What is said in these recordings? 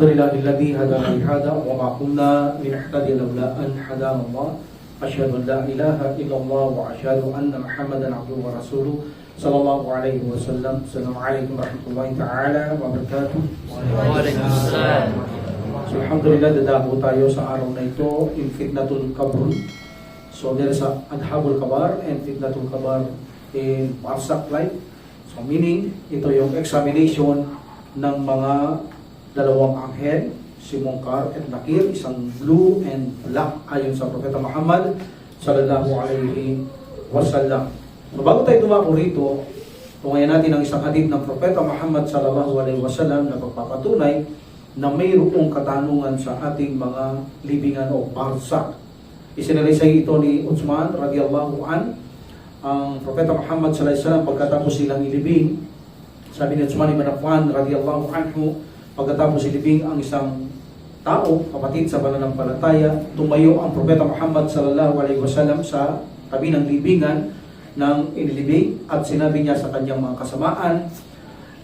Alhamdulillahilladzi hadana li hada wa ma kunna linahtadiya laula an hadana Allah. Asyhadu an la ilaha illallah wa asyhadu anna Muhammadan abduhu wa rasuluh sallallahu alaihi wasallam. Assalamualaikum warahmatullahi taala wabarakatuh. Waalaikumsalam. So, alhamdulillah, dadapo tayo sa araw na ito in Fitnatul Qabr. So there is a Adhabul Kabar and Fitnatul Kabar in Barsak life. So meaning, ito yung examination ng mga dalawang anghel, si Munkar at Nakir, isang blue and black ayon sa Propeta Muhammad sallallahu alaihi wasallam. So bago tayo tumako rito, tungayan natin ang isang hadith ng Propeta Muhammad sallallahu alaihi wasallam na pagpapatunay na mayroong katanungan sa ating mga libingan o barsak. Isinalaysay ito ni Uthman radiyallahu an. Ang Propeta Muhammad sallallahu alaihi wasallam pagkatapos silang ilibing, sabi ni Uthman ibn Affan radiyallahu anhu, pagkatapos ilibing ang isang tao, kapatid sa pananampalataya, tumayo ang Propeta Muhammad sallallahu alaihi wasallam sa tabi ng libingan ng inilibing at sinabi niya sa kanyang mga kasamaan,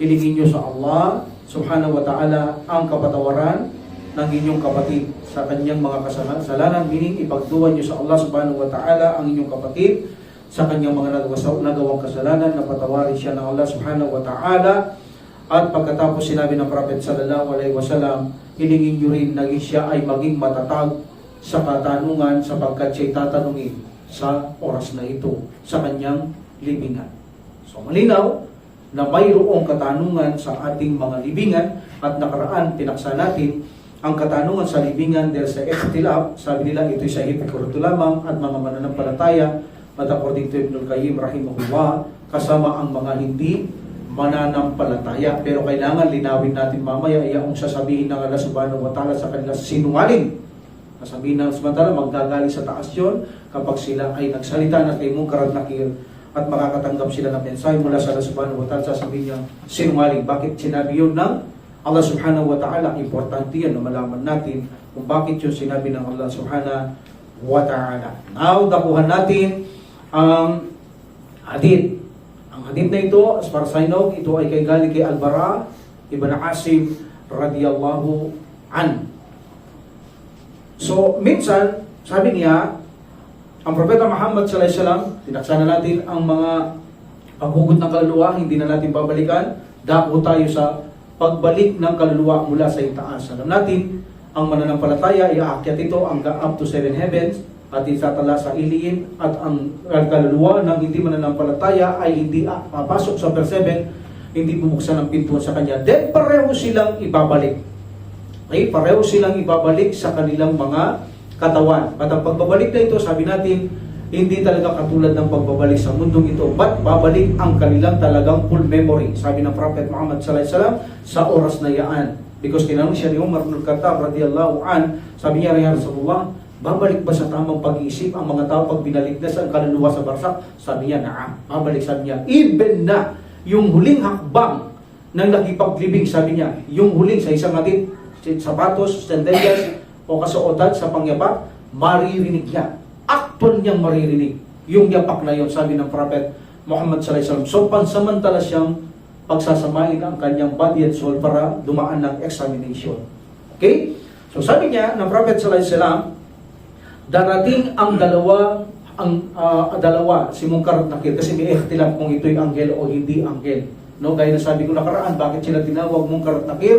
hilingin niyo sa Allah subhanahu wa ta'ala ang kapatawaran ng inyong kapatid sa kanyang mga kasalanan, meaning ipagduwan niyo sa Allah subhanahu wa ta'ala ang inyong kapatid sa kanyang mga nagawang kasalanan, na patawarin siya ng Allah subhanahu wa ta'ala. At pagkatapos sinabi ng Prophet sallallahu alaihi wasallam, hilingin niyo rin na siya ay maging matatag sa katanungan sapagkat siya'y tatanungin sa oras na ito sa kanyang libingan. So malinaw na mayroong katanungan sa ating mga libingan, at nakaraan tinaksa natin ang katanungan sa libingan dahil sa ikhtilaf. Sabi nila ito'y sa hipokrisito lamang at mga mananampalataya, at according to Ibn al-Qayyim rahimahullah, kasama ang mga hindi mananampalataya. Pero kailangan linawin natin mamaya yung sasabihin ng Allah subhanahu wa ta'ala sa kanila sinungaling. Sasabihin ng samantala magdagaling sa taas yun kapag sila ay nagsalita na kay Munkar at Nakir at makakatanggap sila ng mensahe mula sa Allah subhanahu wa ta'ala. Sasabihin niya sinungaling. Bakit sinabi yun ng Allah subhanahu wa ta'ala? Importante yan na malaman natin kung bakit yun sinabi ng Allah subhanahu wa ta'ala. Now, dakuhan natin ang hadith. Ang hadith na ito, as far as I know, ito ay kay galing kay Al-Bara ibn Asim radiyallahu an. So, minsan, sabi niya, ang Propeta Muhammad sallallahu alaihi wasallam, tinaksa na natin ang mga paghugot ng kaluluwa, hindi na natin babalikan. Dako tayo sa pagbalik ng kaluluwa mula sa itaas. Alam natin, ang mananampalataya, iaakyat ito hanggang up to 7 heavens, at itatala sa iliin, at ang kaluluwa ng hindi mananampalataya ay hindi papasok sa verse 7, hindi bubuksan ang pintuan sa kanya. Then pareho silang ibabalik. Okay? Pareho silang ibabalik sa kanilang mga katawan. At ang pagbabalik na ito, sabi natin, hindi talaga katulad ng pagbabalik sa mundong ito, but babalik ang kanilang talagang full memory. Sabi ng Prophet Muhammad sallallahu alaihi wasallam sa oras na yaan. Because tinanong siya ni Umar ibn Khattab radiyallahu an, sabi niya, ya Rasulullah, babalik ba sa tamang pag-iisip ang mga tao pag binalik na sa kaluluwa sa barsak? Sabi niya, naam. Babalik, sabi niya, even na yung huling hakbang ng nakipaglibing, sabi niya, yung huling sa isang atin, sapatos, sandalias, o kasuotan sa pangyapak, maririnig niya. Actual niyang maririnig yung yapak na yun, sabi ng Prophet Muhammad sallallahu alaihi wasallam. So, pansamantala siyang pagsasamain ang kanyang body and soul para dumaan ng examination. Okay? So, sabi niya ng Prophet sallallahu alaihi wasallam, darating ang dalawa, si Munkar at Nakir, kasi may ikhtilaf kung ito'y anghel o hindi anghel. No, gaya na sabi ko nakaraan, bakit sila tinawag Munkar at Nakir?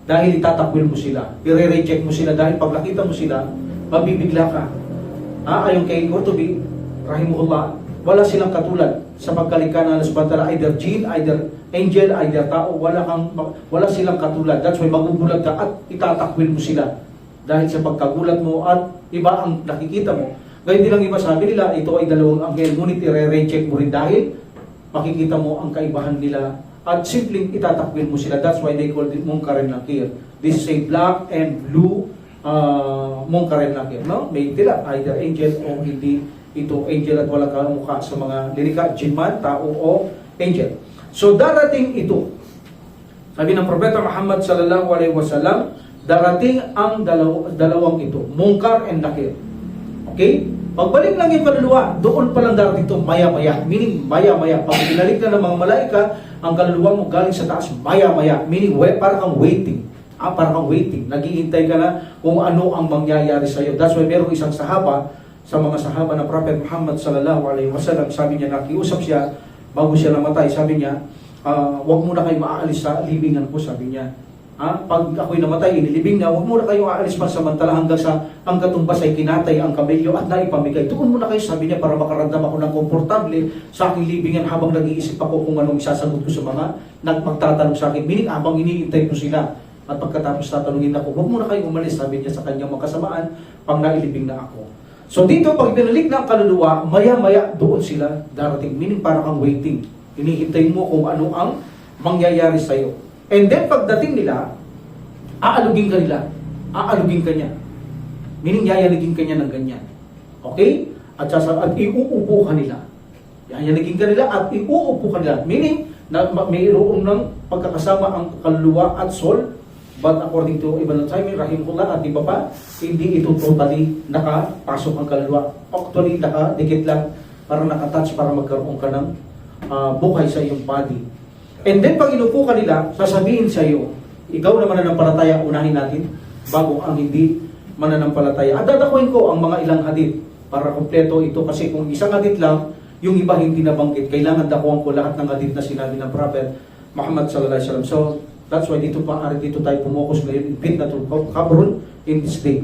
Dahil itatakwil mo sila, i-reject mo sila, dahil pag nakita mo sila, mabibigla ka. Ayon kay Qurtubi rahimahullah, wala silang katulad sa pagkalikha ng Allah subhanahu wa ta'ala, either jinn, either angel, either tao, wala silang katulad. That's why magugulat ka at itatakwil mo sila dahil sa pagkagulat mo at iba ang nakikita mo. Gayun din ang iba, sabi nila, ito ay dalawang anghel, ngunit i-reject mo rin dahil makikita mo ang kaibahan nila at simpleng itatakwil mo sila. That's why they call it Munkar and Nakir. This is a black and blue Munkar and Nakir. No? May tila, either angel o hindi ito angel at wala kang mukha sa mga lirika, jinn man, tao o angel. So darating ito, sabi ng Propeta Muhammad sallallahu alaihi wasallam, darating ang dalawang ito, Munkar and Nakir. Okay? Pagbalik lang yung kaluluwa, doon pa lang darating ito maya-maya. Meaning maya-maya. Pag binalik na ng mga malaika, ang kaluluwa mo galing sa taas maya-maya. Meaning parang kang waiting. Para kang waiting. Naghihintay ka na kung ano ang mangyayari sa iyo. That's why merong isang sahaba, sa mga sahaba ng Prophet Muhammad sallallahu alaihi wasallam, sabi niya, nakiusap siya bago siya namatay. Sabi niya, wag muna kayo maalis sa libingan ko, sabi niya. Pag ako'y namatay, inilibing na, wag muna kayo aalis pansamantala hanggang katumbas ay kinatay ang kamelyo at naipamigay. Doon muna kayo, sabi niya, para makaramdam ako ng komportable sa aking libingan habang nag-iisip ako kung anong isasagot ko sa mga magtatanong sa akin. Meaning, habang iniintay ko sila at pagkatapos tatanungin ako, wag muna kayo umalis, sabi niya sa kanyang magkasamaan, pag nailibing na ako. So dito, pag binalik na ang kaluluwa, maya-maya doon sila darating. Meaning, para kang waiting. Hinihintay mo kung ano ang mangyayari sa iyo. And then, pagdating nila, aalugin ka nila. Aalugin ka niya. Meaning, yayanigin ka niya ng ganyan. Okay? At iuupo ka nila. Yayanigin ka nila at iuupo ka nila. Meaning, mayroon ng pagkakasama ang kaluluwa at soul. But according to Ibn al-Taymi, rahimahullah, at iba pa, hindi ito totally nakapasok ang kaluluwa. Actually, nakadikit lang para nakatouch para magkaroon ka ng bukay sa iyong body. And then, pag inupo ka nila, sasabihin sa iyo, ikaw na mananampalataya, unahin natin, bago ang hindi mananampalataya. At dadakuin ko ang mga ilang hadith para kompleto ito. Kasi kung isang hadith lang, yung iba hindi nabanggit. Kailangan dakuhan ko lahat ng hadith na sinabi ng Prophet Muhammad sallallahu alaihi wasallam. So, that's why dito tayo pumokus ngayon in fitnatul qabrun in this day.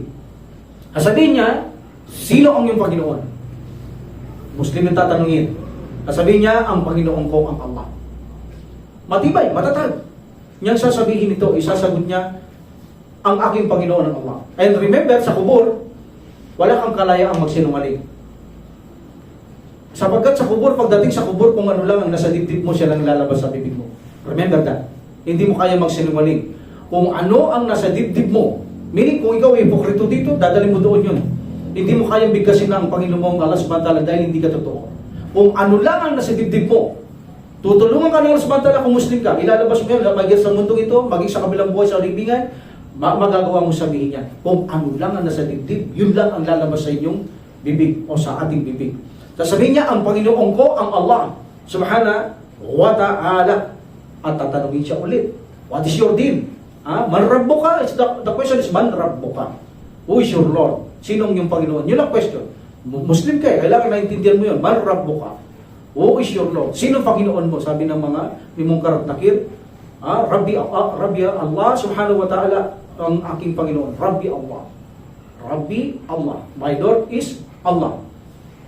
Sasabihin niya, sino ang iyong Panginoon? Muslim yung tatanungin. Sasabihin niya, ang Panginoon ko ang Allah. Matibay, matatag. Niyang sasabihin ito, isasagot niya, ang aking Panginoon ang Allah. And remember, sa kubur, wala kang kalayaang magsinungaling. Sapagkat sa kubur, pagdating sa kubur, kung ano lang ang nasa dibdib mo, siya lang lalabas sa bibig mo. Remember that. Hindi mo kaya magsinungaling. Kung ano ang nasa dibdib mo, meaning kung ikaw ay hipokrito dito, dadalhin mo doon yun. Hindi mo kayang bigkasin na ang Panginoon mong Allah subhanahu wa ta'ala dahil hindi ka totoo. Kung ano lang ang nasa dibdib mo, tutulungan ka ng Allah subhanahu wa ta'ala kung Muslim ka, ilalabas mo yan, magiging sa mundong ito, magiging sa kabilang buhay sa libingan, magagawa mo sabihin yan. Kung ano lang ang nasa dibdib, yun lang ang lalabas sa inyong bibig o sa ating bibig. Sasabihin niya, ang Panginoon ko, ang Allah subhanahu wa ta'ala. At tatanungin siya ulit, what is your din? Man rabbuka? The question is, man rabbuka? Who is your Lord? Sinong yung Panginoon? Yun ang question. Muslim ka, kailangan naintindihan mo yun. Man rabbuka? Who is your Lord? Sinong Panginoon mo? Sabi ng mga ni Munkar at Nakir, Rabbi Allah subhanahu wa ta'ala ang aking Panginoon. Rabbi Allah. Rabbi Allah. My Lord is Allah.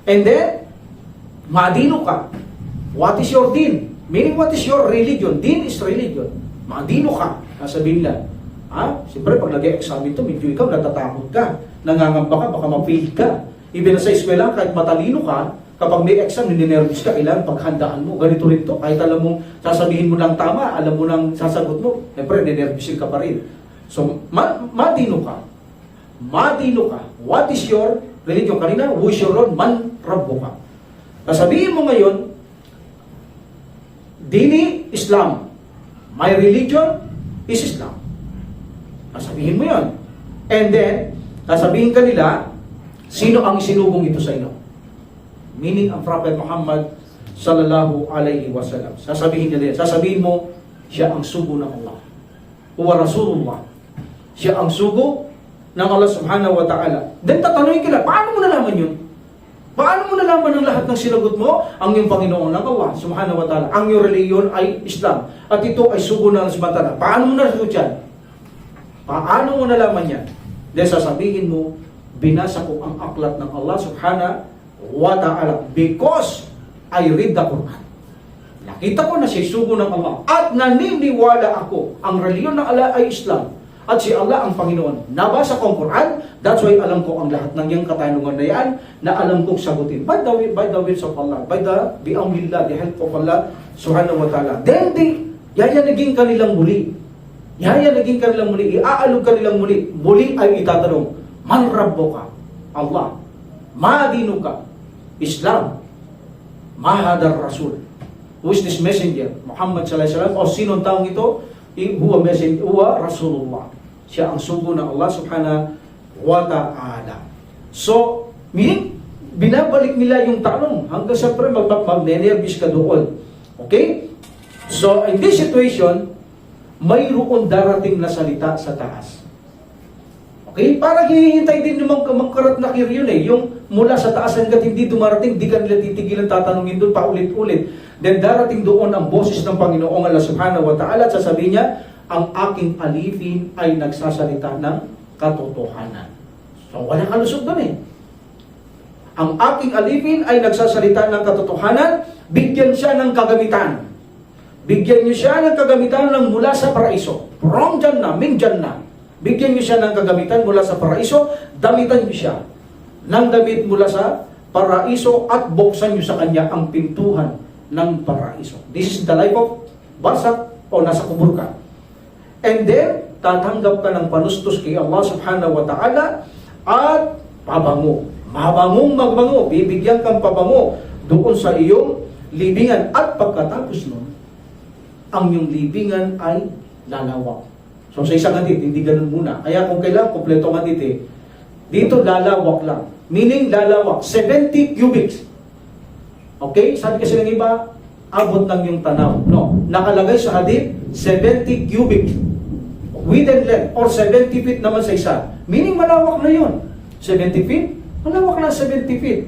And then, madino ka. What is your din? Meaning, what is your religion? Din is religion. Madino ka. Sasabihin lang. Siyempre, pag nag-e-examine ito, medyo ikaw natatakot ka. Nangangamba ka, baka ma-fail ka. Even sa eskwela, kahit matalino ka, kapag may exam, ninenervous ka, kailangan paghandaan mo. Ganito rin to. Kahit alam mong sasabihin mo lang tama, alam mo lang sasagot mo, siyempre, ninenervousin ka pa rin. So, madino ka. Madino ka. What is your religion? Kanina, who is your Lord? Man rabbo ka. Sasabihin mo ngayon, Dini, Islam. My religion is Islam. Sasabihin mo yun. And then, sasabihin ka nila, sino ang sinubong ito sa inyo? Meaning, ang Prophet Muhammad sallallahu alaihi wasallam. Sasabihin nila, sasabihin mo, siya ang sugo ng Allah. Huwa Rasulullah. Siya ang sugo ng Allah subhanahu wa ta'ala. Then tatanungin ka na, paano mo nalaman yun? Paano mo nalaman ang lahat ng sinagot mo? Ang iyong Panginoon ng Allah subhanahu wa ta'ala. Ang iyong reliyon ay Islam. At ito ay sugo ng Allah subhanahu wa ta'ala. Paano mo nalaman yan? Paano mo nalaman yan? Dahil sasabihin mo, binasa ko ang aklat ng Allah subhanahu wa ta'ala because I read the Quran. Nakita ko na siya sugo ng Allah. At naniniwala ako, ang reliyon ng Allah ay Islam. At si Allah ang Panginoon. Nabasa ko ang Quran, that's why alam ko ang lahat ng iyang katanungan na yan, na alam kong sagutin. By the wills of Allah, by the amrillah, the help of Allah, subhanahu wa ta'ala. Then, yayanagin ka nilang muli. Yayanagin ka nilang muli, iaalog ka nilang muli. Muli ay itatanong, man rabbo ka? Allah. Madino ka? Islam. Mahadar Rasul. Who is this messenger? Muhammad sallallahu alaihi wasallam. O sinong taong ito? Huwa messenger, huwa Rasulullah. Siya ang sugo ng Allah subhanahu wa ta'ala. So, meaning, binabalik nila yung tanong hanggang sa pre mag-nervous ka doon. Okay? So, in this situation, mayroon darating na salita sa taas. Okay? Para hihintay din yung magkarat na yun eh. Yung mula sa taas hanggat hindi dumarating, di ka nila titigilan tatanungin doon paulit-ulit. Then darating doon ang boses ng Panginoong Allah Subhanahu wa Ta'ala at sasabihin niya, ang aking alipin ay nagsasalita ng katotohanan. So walang kalusog doon eh. Ang aking alipin ay nagsasalita ng katotohanan, bigyan siya ng kagamitan. Bigyan niyo siya ng kagamitan ng mula sa paraiso. From Jannah, min Jannah. Bigyan niyo siya ng kagamitan mula sa paraiso, damitan niyo siya ng damit mula sa paraiso at buksan niyo sa kanya ang pintuhan ng paraiso. This is the life of Barsak o nasa kubur ka. And then, tatanggap ka ng panustos kay Allah Subhanahu wa Ta'ala at pabango. Mabangong magbango, bibigyan kang pabango doon sa iyong libingan. At pagkatapos nun, ang iyong libingan ay lalawak. So sa isang hadith, hindi ganun muna. Kaya kung kailangan kompleto ang hadith dito lalawak lang. Meaning lalawak, 70 cubics. Okay? Sabi kasi ng iba, abot ng yung tanaw. No. Nakalagay sa hadith, 70 cubic. Width and length, or 70 feet naman sa isa. Meaning malawak na yun. 70 feet? Malawak na 70 feet.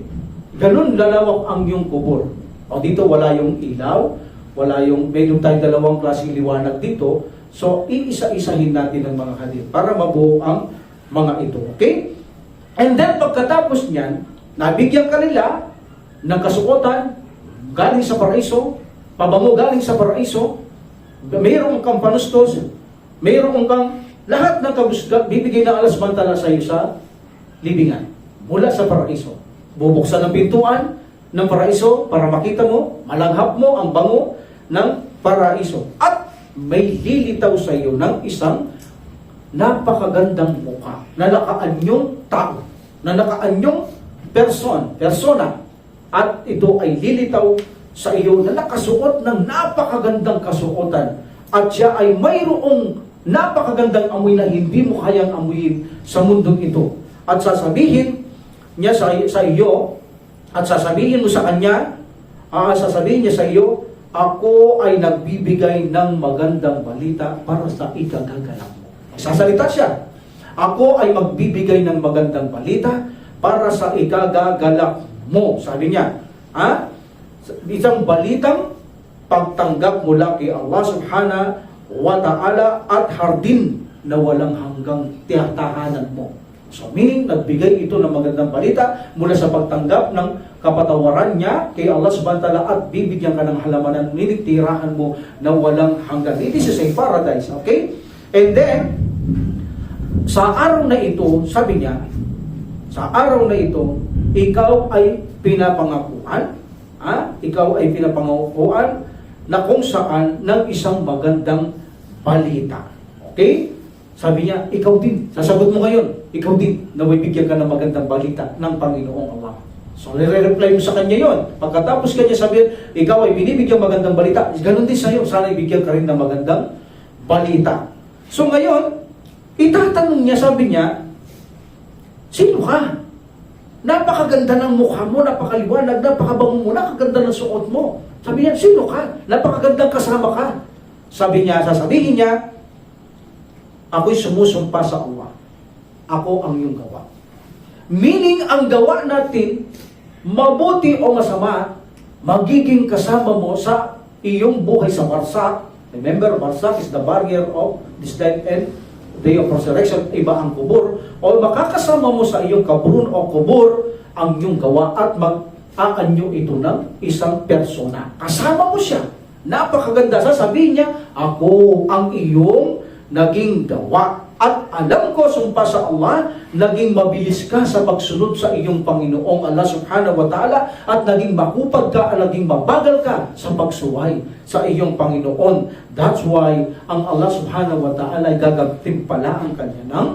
Ganun lalawak ang yung kubur. O dito wala yung ilaw, wala yung, medyo tayong dalawang klaseng liwanag dito. So, iisa-isahin natin ang mga hadith para mabuo ang mga ito. Okay? And then, pagkatapos niyan, nabigyan ka nila ng kasuotan galing sa paraiso, pabango galing sa paraiso, mayroong kang panustos, mayroong kang lahat ng kabusgat, bibigay na alas mantala sa iyo sa libingan mula sa paraiso. Bubuksan ang pintuan ng paraiso para makita mo, malanghap mo ang bango ng paraiso. At may lilitaw sa iyo ng isang napakagandang mukha na nakaanyong tao, na nakaanyong persona, at ito ay lilitaw sa iyo na nakasuot ng napakagandang kasuotan, at siya ay mayroong napakagandang amoy na hindi mo kayang amuyin sa mundong ito. At sasabihin niya sa iyo, at sasabihin mo sa kanya, sasabihin niya sa iyo, ako ay nagbibigay ng magandang balita para sa ikagagalak mo. Sasalita siya. Ako ay magbibigay ng magandang balita para sa ikagagalak mo. Sabi niya, isang balitang pagtanggap mula kay Allah Subhanahu wa Ta'ala at hardin na walang hanggang tiyatahanan mo. So meaning, nagbigay ito ng magandang balita mula sa pagtanggap ng kapatawaran niya kay Allah Subhanahu wa Ta'ala at bibigyan ka ng halamanan, ninitirahan mo na walang hanggan. This is a paradise, okay? And then, sa araw na ito, sabi niya, sa araw na ito, ikaw ay pinapangakuan, ikaw ay pinapangakuan na kung saan ng isang magandang balita. Okay? Sabi niya, ikaw din. Sasagot mo ngayon, ikaw din na may bigyan ka ng magandang balita ng Panginoong Allah. So, nire-reply mo sa kanya yon. Pagkatapos kanya sabihin, ikaw ay binibigyan magandang balita. Ganon din sa iyo. Sana ibigyan ka rin ng magandang balita. So, ngayon, itatanong niya, sabi niya, sino ka? Napakaganda ng mukha mo, napakaliwanag, napakabango mo, napakaganda ng suot mo. Sabi niya, sino ka? Napakagandang kasama ka. Sabi niya, sasabihin niya, ako'y sumusumpa sa Allah. Ako ang iyong gawa. Meaning, ang gawa natin, mabuti o masama, magiging kasama mo sa iyong buhay sa Barsak. Remember, Barsak is the barrier of this life and day of resurrection. Iba ang kubur. O makakasama mo sa iyong kaburun o kubur ang iyong gawa at mag-aanyo ito ng isang persona. Kasama mo siya. Napakaganda. Sasabihin niya, ako ang iyong naging gawa. At alam ko, sumpa sa Allah, naging mabilis ka sa pagsunod sa iyong Panginoong Allah Subhanahu wa Ta'ala at naging makupad ka, naging mabagal ka sa pagsuway sa iyong Panginoon. That's why ang Allah Subhanahu wa Ta'ala ay gagagtimpala ang kanya ng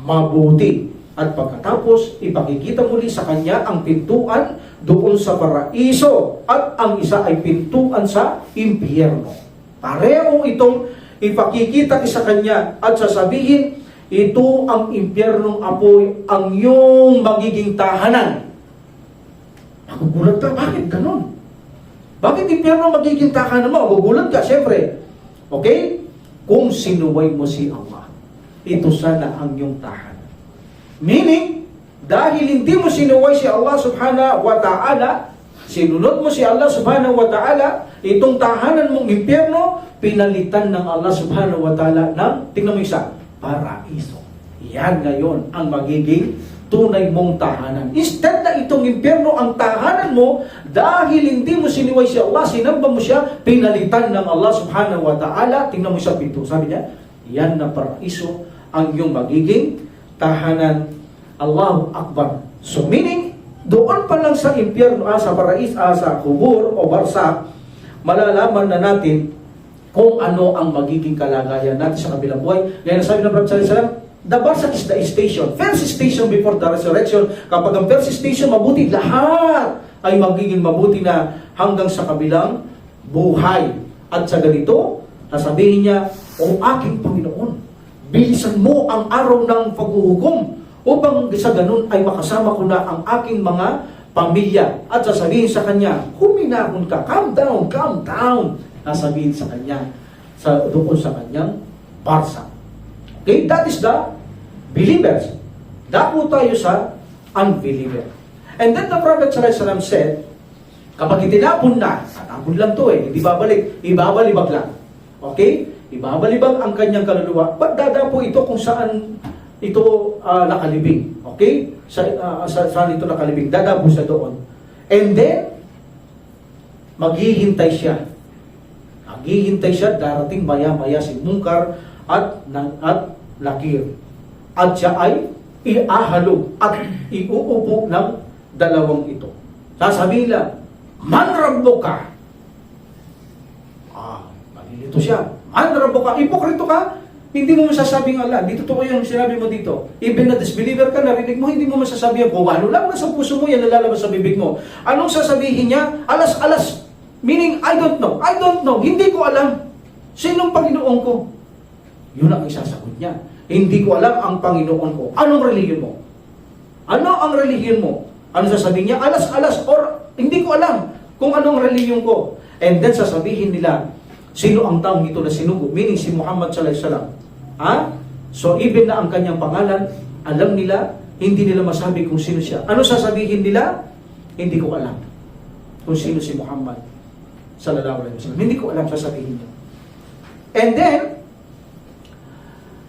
mabuti. At pagkatapos, ipakikita muli sa kanya ang pintuan doon sa paraiso at ang isa ay pintuan sa impyerno. Pareho itong ipakikita sa kanya at sasabihin, ito ang impyernong apoy, ang iyong magiging tahanan. Magugulat ka, bakit ganon? Bakit impyerno magiging tahanan mo? Magugulat ka, syempre. Okay? kung sinuway mo si Allah. Ito sana ang iyong tahanan. Meaning, dahil hindi mo sinuway si Allah subhanahu wa ta'ala, sinunod mo si Allah subhanahu wa ta'ala, itong tahanan mong impyerno, pinalitan ng Allah subhanahu wa ta'ala ng, tingnan mo isa, paraiso. Yan ngayon ang magiging tunay mong tahanan. Instead na itong impyerno ang tahanan mo, dahil hindi mo sinuway si Allah, sinamba mo siya, pinalitan ng Allah subhanahu wa ta'ala, tingnan mo sa pinto. Sabi niya, yan na paraiso ang iyong magiging tahanan. Allahu Akbar. So meaning, doon pa lang sa impyerno, sa parais, sa kubur o barsak, malalaman na natin kung ano ang magiging kalagayan natin sa kabilang buhay. Ngayon, sabi ng Prophet sallallahu alaihi wasallam, the barsak is the station. First station before the resurrection. Kapag ang first station mabuti, lahat ay magiging mabuti na hanggang sa kabilang buhay. At sa ganito, sasabihin niya, O aking Panginoon, bilisan mo ang araw ng paghuhukom upang sa ganun ay makasama ko na ang aking mga pamilya. At sasabihin sa kanya, huminahon ka, calm down, calm down. Sasabihin sa kanya, doon sa kanyang barsak. Okay, that is the believers. Dako tayo sa unbeliever. And then the Prophet ﷺ said, kapag itinapon na, tatapon lang to hindi babalik, ibabalibag lang. Okay? Ibabalibag ang kanyang kaluluwa. Ba't dadapo ito kung saan ito nakalibing? Okay? Saan ito nakalibing? Dadapo siya doon. And then, maghihintay siya. Maghihintay siya, darating maya-maya si Munkar at Nakir. At siya ay iahalog at iuupo ng dalawang ito. Sasabihin lang, Man rabbuka. Malilito siya. Man rabbuka. Ipokrito ka. Hindi mo masasabing Allah. Di totoo yung sinabi mo dito. Even na disbeliever ka, narinig mo, hindi mo masasabi kung ano lang nasa puso mo, yan nalalabas sa bibig mo. Anong sasabihin niya? Alas-alas. Meaning, I don't know. I don't know. Hindi ko alam. Sinong Panginoon ko? Yun ang isasagot niya. Hindi ko alam ang Panginoon ko. Anong relihiyon mo? Ano ang relihiyon mo? Ano sasabihin niya? Alas-alas. Or, hindi ko alam kung anong relihiyon ko. And then sasabihin nila, sino ang taong ito na sinugo? Meaning si Muhammad sallallahu alaihi wasallam. So even na ang kanyang pangalan, alam nila, hindi nila masabi kung sino siya. Ano sasabihin nila? Hindi ko alam kung sino si Muhammad sallallahu alaihi wasallam. Hindi ko alam, sasabihin niya. And then,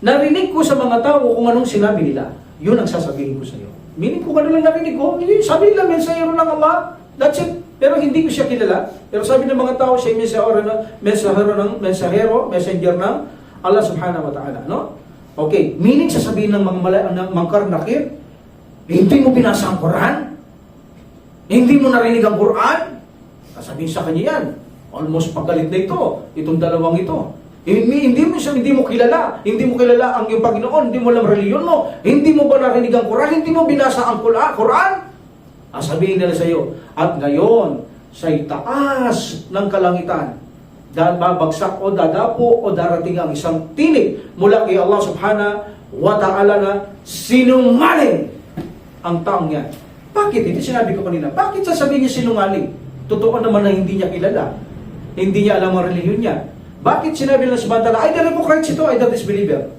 narinig ko sa mga tao kung anong sinabi nila. Yun ang sasabihin ko sa iyo. Meaning kung ano lang narinig ko, sabi nila, mensahero ng Allah. That's it. Pero hindi ko siya kilala. Pero sabi ng mga tao, siya messenger ng Allah subhanahu wa ta'ala. No? Okay. Meaning, sasabihin ng mga Munkar Nakir, hindi mo binasa ang Quran? Hindi mo narinig ang Quran? Sasabihin sa kanya yan. Almost paggalit na ito. Itong dalawang ito. Hindi mo kilala. Hindi mo kilala ang iyong Panginoon. Hindi mo alam reliyon mo. Hindi mo ba narinig ang Quran? Hindi mo binasa ang Quran? Sabihin nila sa iyo, at ngayon, sa itaas ng kalangitan, babagsak o dadapo o darating ang isang tinig mula kay Allah subhanahu wa ta'ala na sinungaling ang taong yan. Bakit? Ito sinabi ko kanina. Bakit sasabihin niya sinungaling? Totoo naman na hindi niya kilala. Hindi niya alam ang relihiyon niya. Bakit sinabi ng subhanahu wa ta'ala, either hypocrites ito, either disbeliever?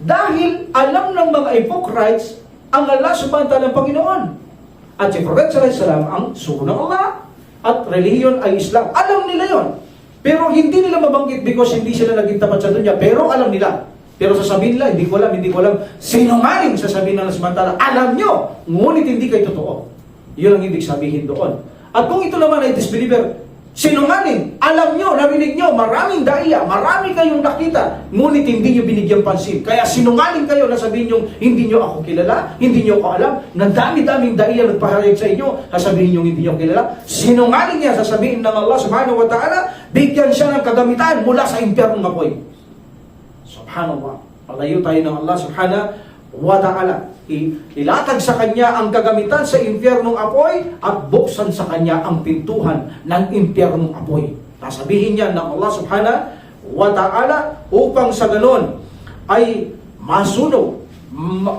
Dahil alam ng mga hypocrites ang Allah subhanahu wa ta'ala ang Panginoon. At si Prophet sallallahu alaihi wasallam ang sugo ng Allah at relihiyon ay Islam. Alam nila yon. Pero hindi nila mabanggit because hindi sila naging tapat sa dunya. Pero alam nila. Pero sasabihin nila, hindi ko alam. Sinungaling sasabihin ng samantala, alam nyo, ngunit hindi kayo totoo. Yun ang ibig sabihin doon. At kung ito naman ay disbeliever, sinungaling, alam nyo, narinig nyo, maraming daiya, marami kayong nakita, ngunit hindi nyo binigyang pansin. Kaya sinungaling kayo na sabihin nyo, hindi nyo ako kilala, hindi nyo ako alam, na dami-daming daiya nagpahayag sa inyo, sasabihin nyo hindi nyo kilala. Sinungaling niya, sasabihin ng Allah subhanahu wa ta'ala, bigyan siya ng kagamitan mula sa impyernong apoy. Subhanallah. Palayo tayo ng Allah subhanahu wa ta'ala. Ilatag sa kanya ang kagamitan sa impyernong apoy at buksan sa kanya ang pintuhan ng impyernong apoy. Sasabihin niya ng Allah subhanahu wa ta'ala upang sa ganon ay masunog,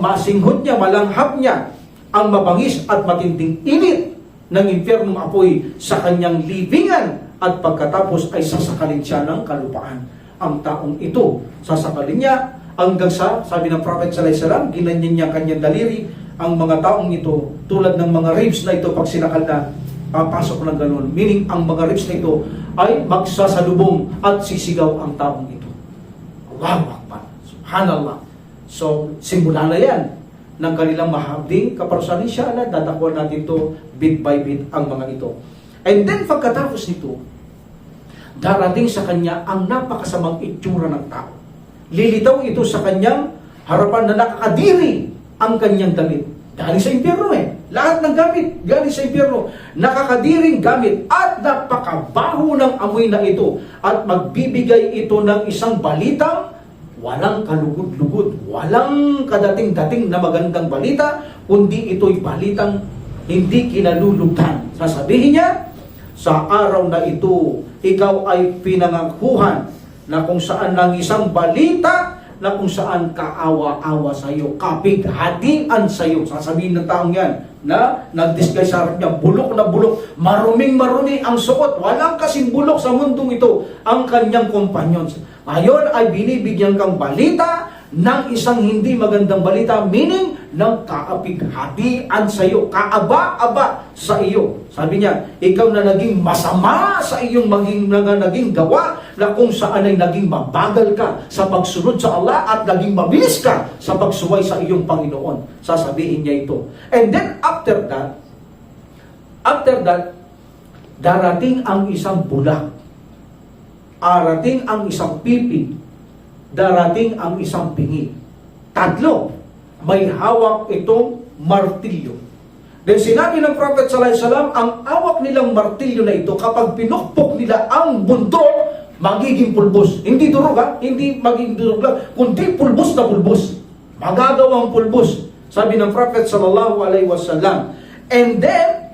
masinghot niya, malanghap niya ang mabangis at matinding init ng impyernong apoy sa kanyang libingan at pagkatapos ay sasakalin siya ng kalupaan. ang taong ito. Sasakalin niya hanggang sa, sabi ng Prophet sallallahu alaihi wasallam, ginanyan niya kanyang daliri, ang mga taong ito, tulad ng mga ribs na ito, pag sinakal na, papasok ng ganun. Meaning, ang mga ribs na ito ay magsasalubong at sisigaw ang taong ito. Allahu Akbar. Subhanallah. So, simula na yan ng kanilang mahabding kaparusahan. Inshallah, dadakuan natin ito bit by bit ang mga ito. And then, pagkatapos nito, darating sa kanya ang napakasamang itsura ng tao. Lilitaw ito sa kanyang harapan na nakakadiri ang kanyang damit. Galing sa impyerno Lahat ng gamit galing sa impyerno. Nakakadiring gamit at napakabaho ng amoy na ito. At magbibigay ito ng isang balitang walang kalugod-lugod, walang kadating-dating na magandang balita, kundi ito'y balitang hindi kinalulugdan. Sasabihin niya, sa araw na ito, ikaw ay pinangakuhan na kung saan ng isang balita na kung saan kaawa-awa sa iyo, kapighatian sa iyo. Sasabihin ng taong yan na nag-disguise sa harap niya, bulok na bulok, maruming-marumi ang suot, walang kasing bulok sa mundong ito ang kanyang companions. Ngayon ay binibigyan kang balita ng isang hindi magandang balita, meaning ng kaapighatian sa iyo, kaaba-aba sa iyo. Sabi niya, ikaw na naging masama sa iyong naging gawa, na kung saan ay naging mabagal ka sa pagsunod sa Allah at naging mabilis ka sa pagsuway sa iyong Panginoon. Sasabihin niya ito. And then after that, darating ang isang bulak, arating ang isang pipi, darating ang isang pingi. Tatlo, may hawak itong martilyo. Then sinabi ng Prophet sallallahu alaihi wasallam, ang hawak nilang martilyo na ito, kapag pinukpok nila ang bundok, magiging pulbos. Hindi durog hindi magiging durog lang, kundi pulbos na pulbos. Magagawang pulbos. Sabi ng Prophet sallallahu alaihi wasallam. And then,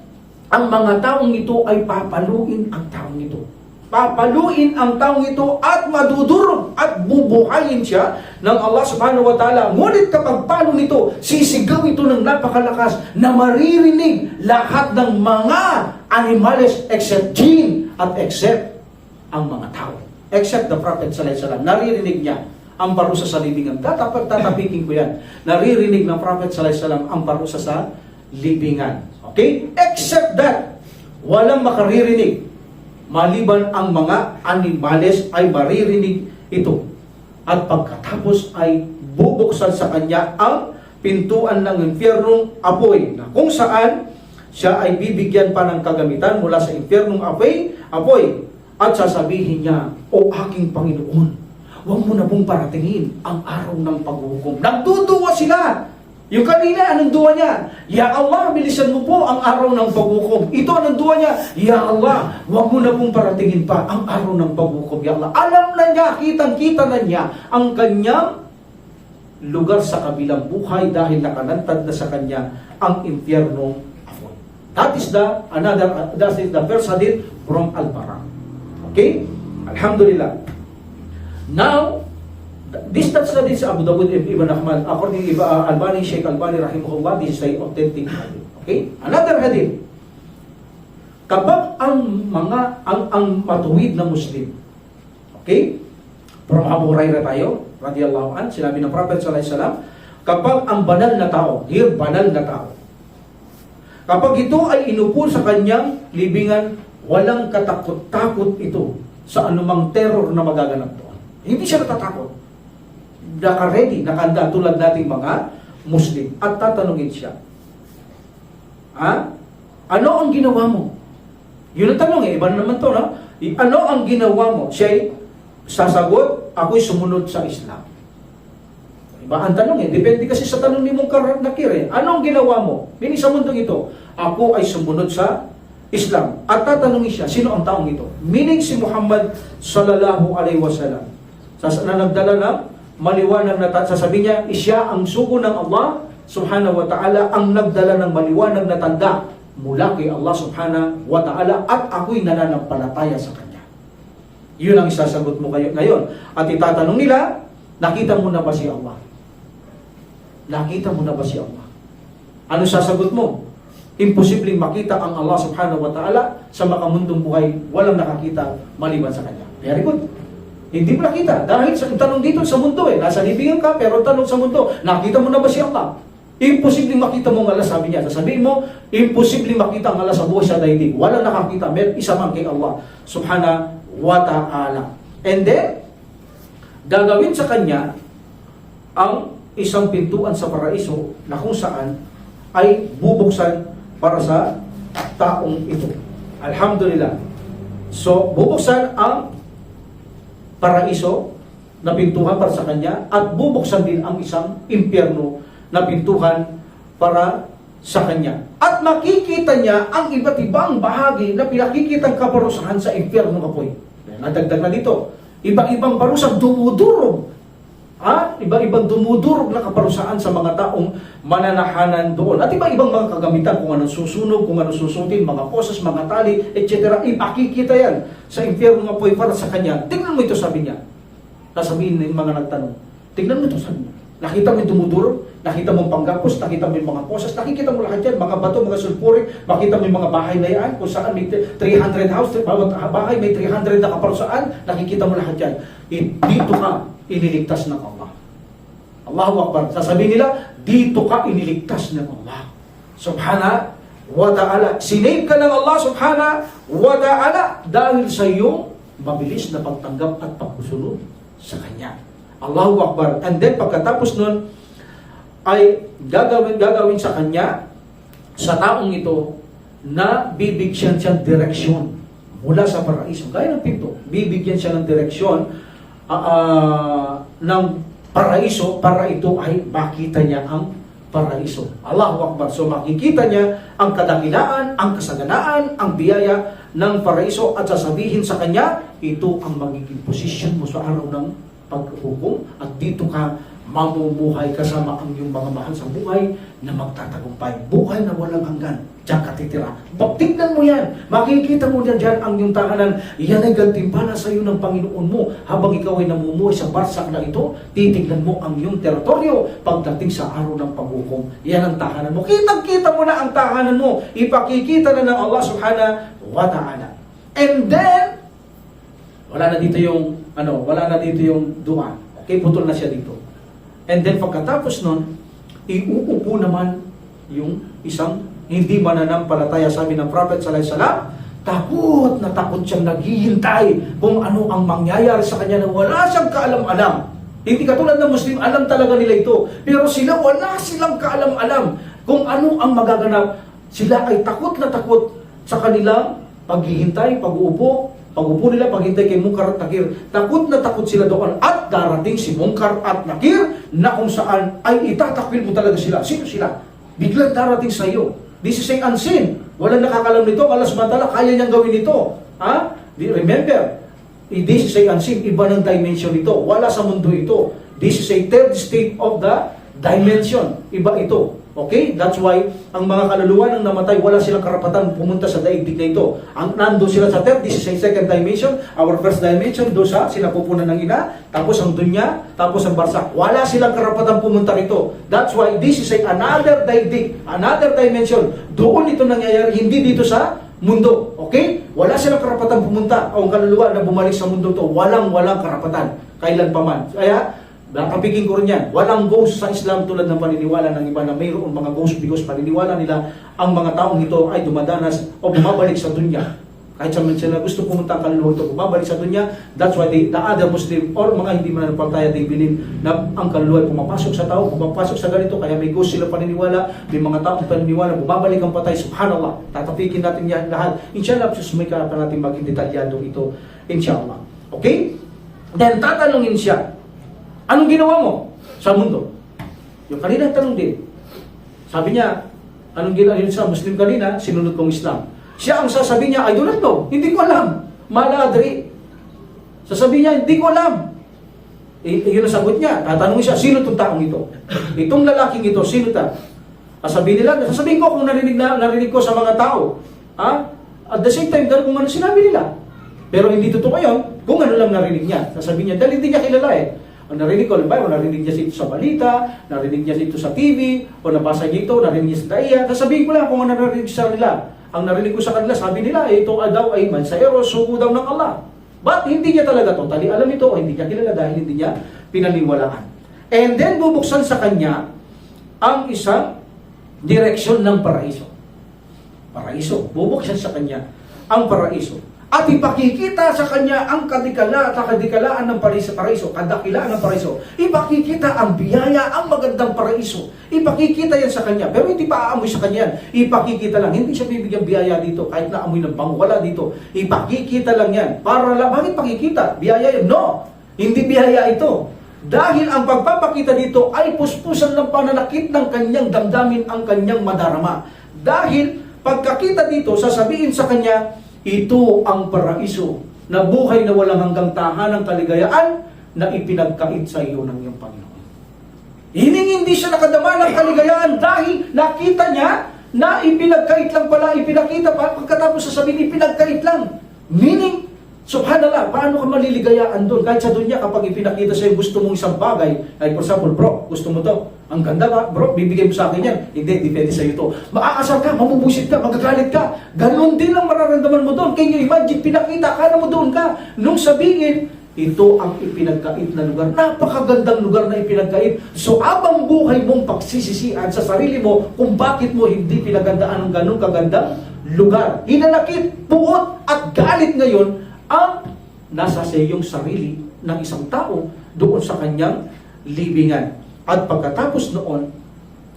ang mga taong ito ay papaluin ang taong ito. Papaluin ang taong ito at madudurog at bubuhayin siya ng Allah subhanahu wa ta'ala. Ngunit kapag palo nito, sisigaw ito ng napakalakas na maririnig lahat ng mga animales except jinn at except ang mga tao. Except the Prophet sallallahu alaihi wasallam. Naririnig niya ang parusa sa libingan. Tatapikin ko yan. Naririnig ng Prophet sallallahu alaihi wasallam ang parusa sa libingan. Okay? Except that, walang makaririnig. Maliban ang mga animales ay maririnig ito. At pagkatapos ay bubuksan sa kanya ang pintuan ng impyernong apoy, na kung saan siya ay bibigyan pa ng kagamitan mula sa impyernong apoy. At sasabihin niya, o aking Panginoon, huwag mo na pong paratingin ang araw ng paghuhukom. Nagduduwa sila. Yung kanina, anong duwa niya? Ya Allah, bilisan mo po ang araw ng paghukom. Ito, anong duwa niya? Ya Allah, huwag mo na pong paratingin pa ang araw ng paghukom. Ya Allah, alam na niya, kitang-kita na niya ang kanyang lugar sa kabilang buhay dahil nakalantad na sa kanya ang impyernong apoy. That is the first hadith from Al-Bara. Okay? Alhamdulillah. Now, that's Abu Dawud Ibn Ahmad, according to Albani, Sheikh Albani rahimahullah, this is a authentic hadith. Okay? Another hadith. Kapag ang matuwid na Muslim, okay? From Abu Hurairah tayo, radiyallahu an, sinabi ng Prophet sallallahu alaihi wasallam, kapag ang banal na tao, banal na tao, kapag ito ay inupo sa kanyang libingan, walang katakot-takot ito sa anumang terror na magaganap doon. Hindi siya natatakot. Naka-ready, nakanda, tulad nating mga Muslim. At tatanungin siya, ano ang ginawa mo? Yun ang tanong iba naman to, no? Ano ang ginawa mo? Siya sasagot, ako'y sumunod sa Islam. Iba ang tanong depende kasi sa tanong ni mong nakire. Ano ang ginawa mo? Meaning sa mundong ito, ako ay sumunod sa Islam. At tatanungin siya, sino ang taong ito? Meaning si Muhammad sallallahu alaihi wasallam. Na nagdala ng maliwanag na sasabihin niya, siya ang sugo ng Allah subhanahu wa ta'ala, ang nagdala ng maliwanag na tanda mula kay Allah subhanahu wa ta'ala, at ako'y nananampalataya sa Kanya. Yun ang isasagot mo ngayon. At itatanong nila, nakita mo na ba si Allah? Nakita mo na ba si Allah? Ano sasagot mo? Imposibleng makita ang Allah subhanahu wa ta'ala sa makamundong buhay, walang nakakita maliban sa Kanya. Very good. Hindi mo nakita. Dahil sa tanong dito sa mundo nasa libingan ka, pero tanong sa mundo, nakita mo na ba si Allah? Imposibleng makita mo ang Allah, sabi niya. Sasabihin mo, imposibleng makita ang Allah sa buhay sa daigdig. Wala nakakita, may isa man kay Allah subhanahu wa ta'ala. And then, gagawin sa kanya ang isang pintuan sa paraiso na kung saan ay bubuksan para sa taong ito. Alhamdulillah. So, bubuksan ang paraiso na pintuhan para sa kanya at bubuksan din ang isang impyerno na pintuhan para sa kanya. At makikita niya ang iba't ibang bahagi na pinakikitang kaparusahan sa impyerno kapoy. Nadagdag na dito. Iba-ibang parusa dumudurog. Iba-ibang dumudurog na kaparusahan sa mga taong mananahanan doon. At iba-ibang mga kagamitan, kung anong susunog, kung anong susutin, mga posas, mga tali, etc. Ipakikita yan sa impyerno nga po para sa kanya. Tingnan mo ito, sabi niya. Sasabihin ng mga nagtanong. Tingnan mo ito, sabi niya. Nakita mo yung dumudurog, nakita mo yung panggapos, nakita mo yung mga posas, nakikita mo lahat yan, mga bato, mga sulfurik, makita mo yung mga bahay na yan, kung saan may 300 house, bawat bahay may 300 na kaparusaan, nakikita mo lahat yan. Dito ka iniligtas ng Allah. Allahu Akbar. Sasabihin nila, dito ka iniligtas ng Allah subhanahu wa ta'ala. Sinave ka ng Allah subhanahu wa ta'ala dahil sa iyong mabilis na pagtanggap at pagsusunod sa Kanya. Allahu Akbar. And then pagkatapos nun ay gagawin sa Kanya, sa taong ito, na bibigyan siyang direksyon mula sa paraiso. Gaya ng pinto, bibigyan siya ng direksyon ng paraiso para ito ay makita niya ang paraiso. Allahu Akbar. So makikita niya ang kadakilaan, ang kasaganaan, ang biyaya ng paraiso at sasabihin sa kanya, ito ang magiging posisyon mo sa araw ng paghukom at dito ka mamumuhay kasama ang iyong mga mahal sa buhay na magtatagumpay. Buhay na walang hanggan. Diyan ka titira. Tignan mo yan. Makikita mo dyan ang iyong tahanan. Yan ay gantimpala sa iyo ng Panginoon mo. Habang ikaw ay namumuhay sa barsak na ito, titignan mo ang iyong teritoryo pagdating sa araw ng paghukom. Yan ang tahanan mo. Kitang-kita mo na ang tahanan mo. Ipakikita na ng Allah subhanahu wa ta'ala. And then, wala na dito yung dua. Okay, putol na siya dito. And then pagkatapos nun, iuupo naman yung isang hindi mananampalataya. Sabi ng Prophet sallallahu alaihi wasallam, takot na takot siyang naghihintay kung ano ang mangyayari sa kanya na wala siyang kaalam-alam. Hindi katulad ng Muslim, alam talaga nila ito. Pero sila, wala silang kaalam-alam kung ano ang magaganap. Sila ay takot na takot sa kanilang paghihintay, pag-uupo nila, paghintay kay Munkar at Nakir. Takot na takot sila doon at darating si Munkar at Nakir na kung saan ay itatakwil mo talaga sila. Sino sila? Biglang darating sa iyo. This is a unseen. Walang nakakalam nito. Allah subhanahu wa ta'ala, kaya niyang gawin ito. Remember, this is a unseen. Iba ng dimension ito. Wala sa mundo ito. This is a third state of the dimension. Iba ito. Okay? That's why, ang mga kaluluwa ng namatay, wala silang karapatan pumunta sa daigdig na ito. Nandun sila sa third, this is a second dimension. Our first dimension, doon sa sinapupunan ng ina, tapos ang dunya, tapos ang barsak. Wala silang karapatan pumunta rito. That's why, this is another daigdig, another dimension. Doon ito nangyayari, hindi dito sa mundo. Okay? Wala silang karapatan pumunta. Ang kaluluwa na bumalik sa mundo ito, walang karapatan. Kailan pa man. Kaya, nakapiging ko rin yan. Walang ghost sa Islam tulad ng paniniwala ng iba na mayroon mga ghost because paniniwala nila ang mga taong ito ay dumadanas o bumabalik sa dunya. Kahit sa sila gusto pumunta ang kaluluwa ito, bumabalik sa dunya. That's why the other Muslim or mga hindi mananampalataya, they believe na ang kaluluwa ay pumapasok sa tao, pumapasok sa ganito, kaya may ghost sila paniniwala, may mga taong paniniwala, bumabalik ang patay. Subhanallah. Tatapikin natin yan lahat. Inshallah, may karapan natin maging detalyado ito. Inshallah. Okay? Then tatanungin siya, anong ginawa mo sa mundo? Yung kanina tanong din. Sabi niya, anong ginawa yun sa Muslim kanina? Sinunod kong Islam. Siya ang sasabihin niya, I do not know. Hindi ko alam. Maladri. Sasabihin niya, hindi ko alam. Yun ang sagot niya. Tatanungin siya, sino itong taong ito? Itong lalaking ito, sino ta? Sasabihin ko kung narinig ko sa mga tao. At the same time, kung ano sinabi nila. Pero hindi totoo yun, kung ano lang narinig niya. Sasabihin niya, dahil hindi niya kilala Ang narinig ko, narinig niya ito sa balita, narinig niya ito sa TV, o nabasa niya ito, narinig niya sa daya. Sasabihin ko lang kung ano narinig sa kanila. Ang narinig ko sa kanila, sabi nila, ito daw ay mansaero, sugo daw ng Allah. But hindi niya talaga totally alam ito o hindi niya kilala dahil hindi niya pinaniwalaan. And then bubuksan sa kanya ang isang direksyon ng paraiso. Paraiso. Bubuksan sa kanya ang paraiso. At ipakikita sa kanya ang kadikalaan ng paraiso, kadakilaan ng paraiso. Ipakikita ang biyaya, ang magandang paraiso. Ipakikita yan sa kanya. Pero hindi pa aamoy sa kanya yan. Ipakikita lang. Hindi siya bibigyan biyaya dito. Kahit na amoy ng bango, wala dito. Ipakikita lang yan. Para lang, bakit pakikita? Biyaya yan? No! Hindi biyaya ito. Dahil ang pagpapakita dito ay puspusan ng pananakit ng kanyang damdamin ang kanyang madarama. Dahil pagkakita dito, sasabihin sa kanya, ito ang paraiso na buhay na walang hanggang tahanang kaligayaan na ipinagkait sa iyo ng iyong Panginoon. Hindi siya nakadama ng kaligayaan dahil nakita niya na ipinagkait lang pala, ipinakita pa, pagkatapos sasabihin, ipinagkait lang. Meaning, subhanallah, paano ka maliligayaan doon? Kahit sa dunya, kapag ipinakita sa'yo gusto mong isang bagay, like for example, bro, gusto mo to? Ang ganda ba? Bro, bibigay mo sa akin yan. Hindi, depende sa'yo to. Maaasar ka, mabubusit ka, magagalit ka. Ganon din ang mararamdaman mo doon. Can you imagine, pinakita, akala mo doon ka. Nung sabihin, ito ang ipinagkait na lugar. Napakagandang lugar na ipinagkait. So, abang buhay mong pagsisisihan sa sarili mo kung bakit mo hindi pinagandaan ng ganong kagandang lugar. Hinanakit, puot, at galit ngayon ang nasa sa iyong sarili ng isang tao doon sa kanyang libingan. At pagkatapos noon,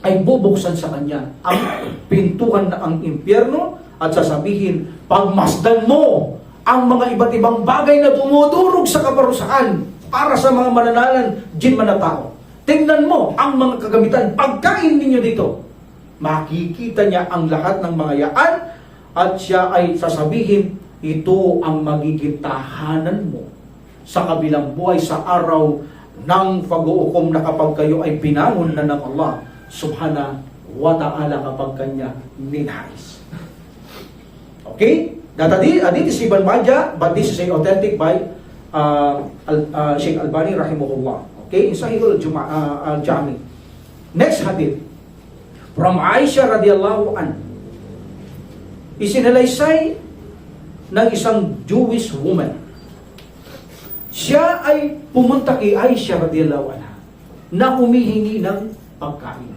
ay bubuksan sa kanya ang pintuan na ang impyerno at sasabihin, pagmasdan mo ang mga iba't ibang bagay na dumudurog sa kaparusahan para sa mga mananalan, jin man na tao. Tingnan mo ang mga kagamitan, pagkain ninyo dito. Makikita niya ang lahat ng mga yaan at siya ay sasabihin, ito ang magiging tahanan mo sa kabilang buhay sa araw ng pag-uukom na kapag kayo ay pinangon na ng Allah subhanahu wa ta'ala kapag kanya ninais. Okay? This is Ibn Majah, but this is a authentic by Sheikh Albani rahimahullah. Okay? In Sahih al-Jami. Next hadith. From Aisha radiyallahu an. Isinalaysay ng isang Jewish woman. Siya ay pumunta kay Aisha radiyallahu anha na humihingi ng pagkain.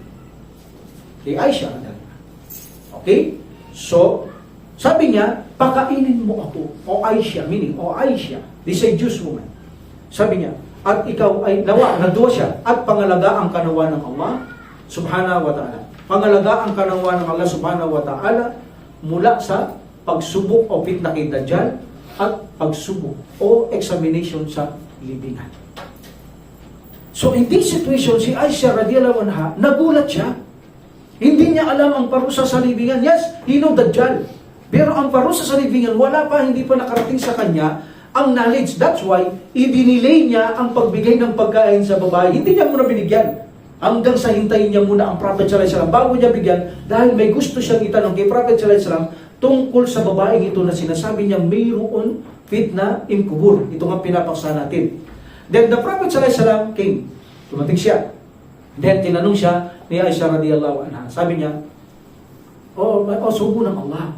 Kay Aisha radiyallahu anha. Okay? So, sabi niya, pakainin mo ako, o Aisha, meaning, o Aisha, this is a Jewish woman. Sabi niya, at ikaw ay naduwa siya, at pangalaga ang kanawa ng Allah subhanahu wa ta'ala. Pangalaga ang kanawa ng Allah subhanahu wa ta'ala mula sa pagsubok o fitna kay Dajjal at pagsubok o examination sa libingan. So in this situation, si Aisha radiyallahu anha, nagulat siya. Hindi niya alam ang parusa sa libingan. Yes, he know Dajjal. Pero ang parusa sa libingan, wala pa, hindi pa nakarating sa kanya ang knowledge. That's why, ibinilay niya ang pagbigay ng pagkain sa babae. Hindi niya muna binigyan. Hanggang sa hintayin niya muna ang Prophet sallallahu alaihi wasallam bago niya bigyan, dahil may gusto siyang itanong kay Prophet sallallahu alaihi wasallam tungkol sa babaeng ito na sinasabi niya mayroon fitna in kubur. Ito nga pinapaksa natin. Then the Prophet sallallahu alaihi wasallam came. Dumating siya. Then tinanong siya ni Aisha radiyallahu anha. Sabi niya, sugo ng Allah.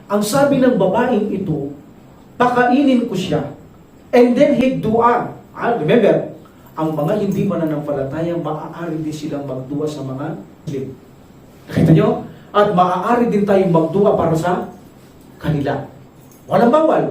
Ang sabi ng babaeng ito, pakainin ko siya. And then he dua. Remember, ang mga hindi mananampalataya, maaari din silang magdua sa mga Muslim. Nakita nyo? At maaari din tayong magdua para sa kanila. Walang bawal.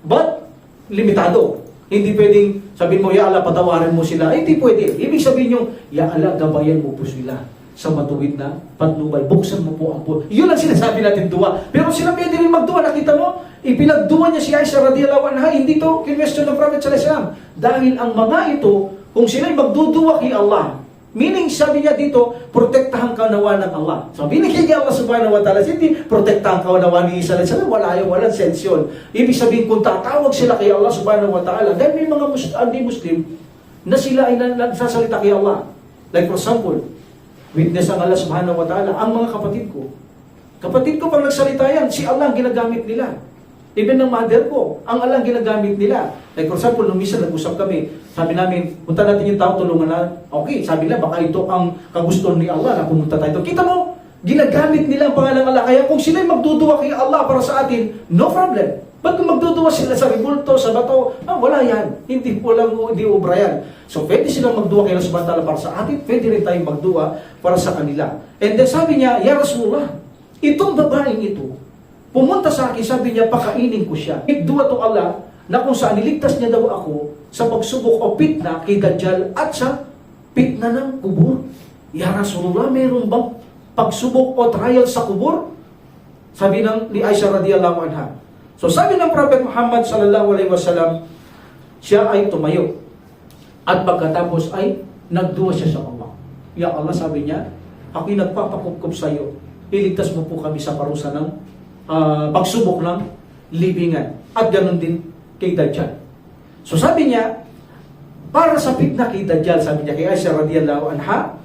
But, limitado. Hindi pwedeng sabihin mo, ya Allah, patawarin mo sila. Hindi pwede. Ibig sabihin nyo, ya Allah, gabayan mo po sila sa matuwid na patnubay. Buksan mo po ang po. Yun ang sinasabi natin dua. Pero sila pwede rin magdua. Nakita mo? Ipinagdua niya si Aisha radiyallahu anha. Hindi to kinwestiyon ng Prophet sallallahu alaihi wasallam. Dahil ang mga ito, kung sila'y magduduwa kay Allah, meaning sabi niya dito, protektahan ka nawa ng Allah. So binigyan niya Allah subhanahu wa ta'ala, hindi protektahan ka nawa ni Isa. Wala yung walang sense yun. Ibig sabihin, kung tatawag sila kay Allah subhanahu wa ta'ala, dahil may mga hindi-Muslim na sila ay nagsasalita kay Allah. Like for example, witness ang Allah subhanahu wa ta'ala, ang mga kapatid ko. Kapatid ko, pag nagsalita yan, si Allah ang ginagamit nila. Even ng mother ko, ang Allah ang ginagamit nila. Like for example, nung minsan nag-usap kami, sabi namin, punta natin yung tao, tulungan na. Okay, sabi nila, baka ito ang kagustuhan ni Allah na pumunta tayo. Kita mo, Ginagamit nila ang pangalan ng Allah. Kaya kung sila'y magduduwa kay Allah para sa atin, no problem. Ba't kung magduduwa sila sa ribulto, sa bato, wala yan. Hindi obra yan. So, pwede silang magduwa kay Allah subhanahu wa ta'ala para sa atin, pwede rin tayong magduwa para sa kanila. And then sabi niya, Ya Rasulullah, itong babaeng ito, pumunta sa akin, sabi niya, pakainin ko siya. Nagduwa to Allah, na kung saan niligtas niya daw ako sa pagsubok o pitna kay Dajjal at sa pitna ng kubur. Ya Rasulullah, mayroon bang pagsubok o trial sa kubur? Sabi ni Aisha radhiyallahu anha. So sabi ng Prophet Muhammad sallallahu alaihi wasallam, siya ay tumayo. At pagkatapos ay nagduwa siya sa Allah. Ya Allah, sabi niya, ako'y nagpapakupkup sa iyo. Iligtas mo po kami sa parusa ng pagsubok ng libingan. At ganun din kay Dajjal. So sabi niya, para sa fitna kay Dajjal, sabi niya kay Aisha radhiyallahu anha,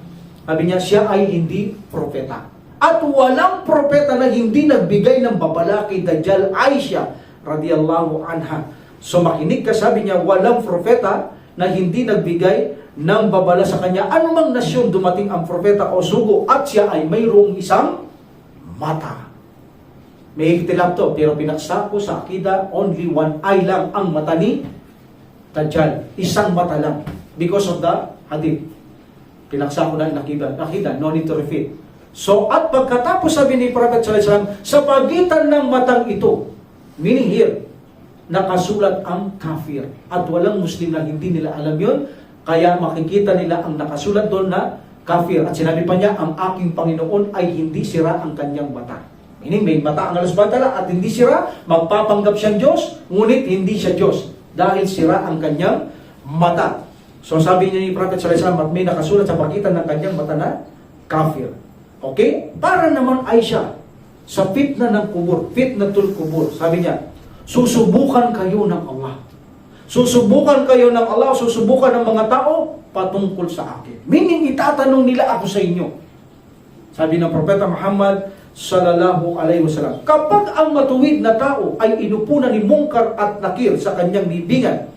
sabi niya, siya ay hindi propeta. At walang propeta na hindi nagbigay ng babala kay Dajjal, Aisha radhiyallahu anha. So makinig ka, sabi niya, walang propeta na hindi nagbigay ng babala sa kanya. Anumang nasyon dumating ang propeta o sugo at siya ay mayroong isang mata. May ikhtilaf to, pero pinaksa ko sa akida, only one eye lang ang mata ni Dajjal. Isang mata lang. Because of the hadith. Pinaksa ko na nakida, no need to repeat. So, at pagkatapos sabi ni Prophet sallallahu alaihi wasallam, sa pagitan ng matang ito, meaning here, nakasulat ang kafir. At walang Muslim na hindi nila alam yun, kaya makikita nila ang nakasulat doon na kafir. At sinabi pa niya, ang aking Panginoon ay hindi sira ang kanyang mata. Meaning, may mata ang Allah subhanahu wa ta'ala at hindi sira, magpapanggap siyang Diyos, ngunit hindi siya Diyos dahil sira ang kanyang mata. So sabi niya ni Prophet sallallahu alaihi wasallam, at may nakasulat sa pagitan ng kanyang mata na kafir. Okay? Para naman ay siya sa fitna ng kubur, fitnatul kubur. Sabi niya, susubukan kayo ng Allah. Susubukan kayo ng Allah, susubukan ng mga tao patungkol sa akin. Meaning, itatanong nila ako sa inyo. Sabi ng Propeta Muhammad sallallahu alaihi wasallam, kapag ang matuwid na tao ay inupunan ni Munkar at Nakir sa kanyang libingan,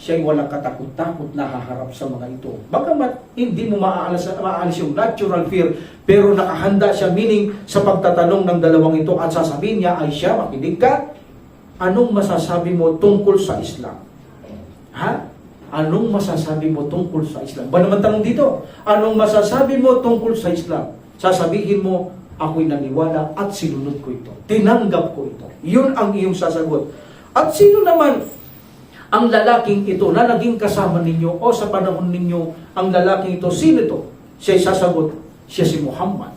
siya'y walang katakot-takot na haharap sa mga ito. Bagamat hindi mo maaalis yung natural fear, pero nakahanda siya, meaning sa pagtatanong ng dalawang ito at sasabihin niya ay siya, makinig ka, anong masasabi mo tungkol sa Islam? Ha? Anong masasabi mo tungkol sa Islam? Ba naman tanong dito? Anong masasabi mo tungkol sa Islam? Sasabihin mo, ako'y naniwala at sinunod ko ito. Tinanggap ko ito. Yun ang iyong sasagot. At sino naman ang lalaking ito na naging kasama ninyo o sa panahon ninyo, ang lalaking ito, sino ito? Siya'y sasagot, siya si Muhammad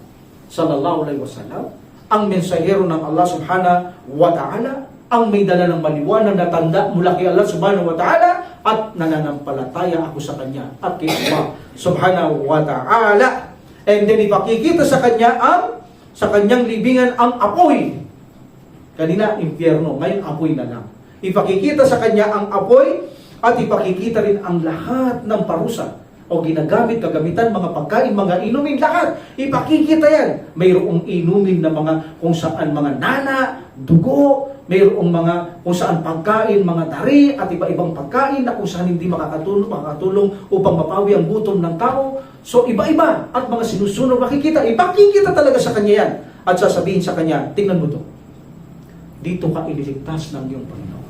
sallallahu alaihi wasallam, ang mensahero ng Allah subhanahu wa ta'ala, ang may dala ng maliwanag na tanda mula kay Allah subhanahu wa ta'ala, at nananampalataya ako sa kanya at kay Allah subhanahu wa ta'ala. And then ipakikita sa kanya sa kanyang libingan ang apoy. Kanina, impyerno, ngayon apoy na lang. Ipakikita sa kanya ang apoy at ipakikita rin ang lahat ng parusa o kagamitan, mga pagkain, mga inumin, lahat. Ipakikita yan. Mayroong inumin na mga kung saan mga nana, dugo, mayroong mga kung saan pagkain, mga dari at iba-ibang pagkain na kung saan hindi makakatulong upang mapawi ang gutom ng tao. So iba-iba at mga sinusunod makikita. Ipakikita talaga sa kanya yan. At sasabihin sa kanya, tingnan mo to. Dito ka ililigtas ng iyong Panginoon.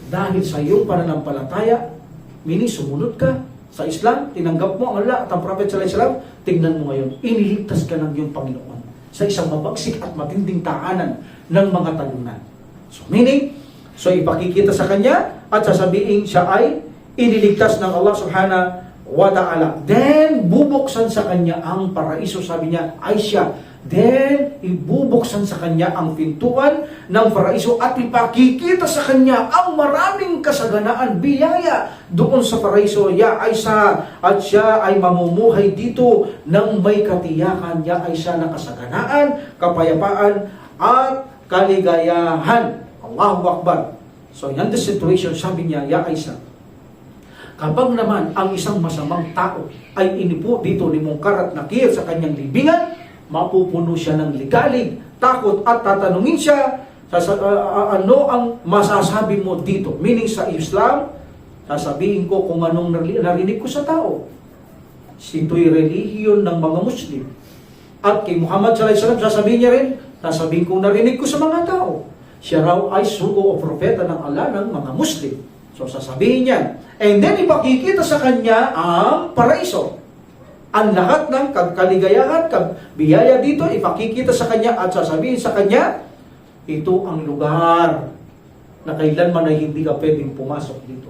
Dahil sa iyong pananampalataya, meaning sumunod ka sa Islam, tinanggap mo ang Allah at ang Prophet sallallahu alaihi wasallam, tingnan mo ngayon, iniligtas ka ng iyong Panginoon sa isang mabagsik at matinding tahanan ng mga talunan. So meaning, so ipakikita sa kanya at sasabihin siya ay iniligtas ng Allah subhanahu wa ta'ala. Then, bubuksan sa kanya ang paraiso, sabi niya, ay siya. Then, ibubuksan sa kanya ang pintuan ng paraiso at ipakikita sa kanya ang maraming kasaganaan, biyaya doon sa paraiso. Ya Aisha, at siya ay mamumuhay dito ng may katiyakan. Ya Aisha na kasaganaan, kapayapaan, at kaligayahan. Allahu Akbar. So, in this situation, sabi niya, Ya Aisha, kapag naman ang isang masamang tao ay inipo dito ni Munkar at Nakir sa kanyang libingan, mapupuno siya ng ligalig, takot at tatanungin siya, ano ang masasabi mo dito? Meaning sa Islam, sasabihin ko kung anong narinig ko sa tao. Ito'y relihiyon ng mga Muslim. At kay Muhammad sallallahu alaihi wasallam, sasabihin niya rin, sasabihin kong narinig ko sa mga tao, siya raw ay sugo o propeta ng Allah ng mga Muslim. So sasabihin niya. And then ipakikita sa kanya ang paraiso. Ang lahat ng kaligayahan, biyaya dito, ipakikita sa kanya at sasabihin sa kanya, ito ang lugar na kailanman ay hindi ka pwedeng pumasok dito.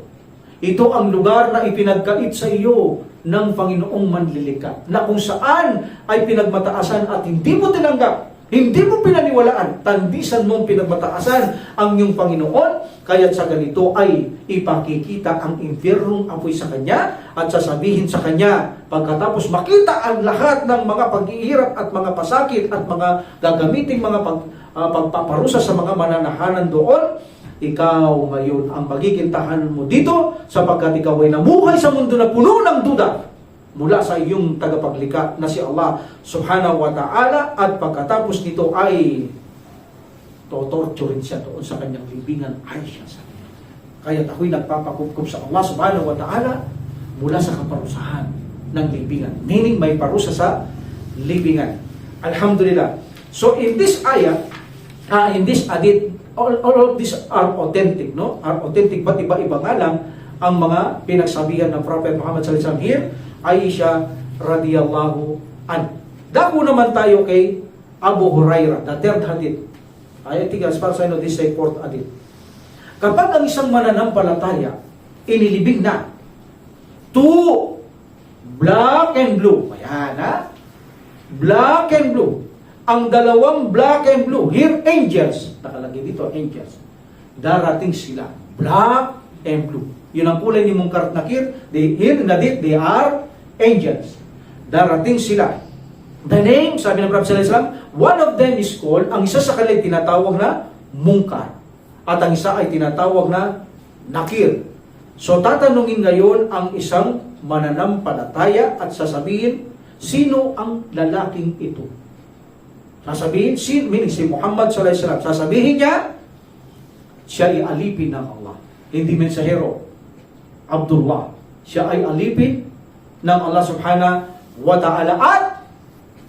Ito ang lugar na ipinagkait sa iyo ng Panginoong manlilikha, na kung saan ay pinagmataasan at hindi mo tinanggap, hindi mo pinaniwalaan, tandisan mong pinagmataasan ang iyong Panginoon, kaya't sa ganito ay ipakikita ang impyernong apoy sa kanya at sasabihin sa kanya, pagkatapos makita ang lahat ng mga paghihirap at mga pasakit at mga gagamiting mga pagpaparusa sa mga mananahanan doon, ikaw ngayon ang magiging tahanan mo dito sapagkat ikaw ay namuhay sa mundo na puno ng duda mula sa iyong tagapaglikha na si Allah subhanahu wa ta'ala, at pagkatapos nito ay totorturin siya doon sa kanyang libingan. Ay siya sa kanya. Kaya't ako'y nagpapakukup sa Allah subhanahu wa ta'ala mula sa kaparusahan ng libingan. Meaning may parusa sa libingan. Alhamdulillah. So in this ayah, in this hadith, all of these are authentic, no? Are authentic, but iba-iba nga lang ang mga pinagsabihan ng Prophet Muhammad sallallahu alaihi wasallam here. Aisha radiyallahu an. Dako naman tayo kay Abu Hurairah, the third hadith. I think as far as I know, this is a fourth hadith. Kapag ang isang mananampalataya inilibing na to black and blue, ayan ha, black and blue, ang dalawang black and blue, here angels, nakalagay dito angels, darating sila, black and blue. Yun ang kulay ni Munkar at Nakir. Here in the hadith, they are angels. Darating sila. The name, sabi ng Prophet sallallahu alaihi wasallam, one of them is called, ang isa sa kanila tinatawag na Munkar, at ang isa ay tinatawag na Nakir. So tatanungin ngayon ang isang mananampalataya at sasabihin, sino ang lalaking ito? Sasabihin, meaning si Muhammad sallallahu alaihi wasallam, sasabihin niya, siya ay alipin ng Allah. Hindi mensahero. Abdullah. Siya ay alipin ng Allah subhanahu wa ta'ala at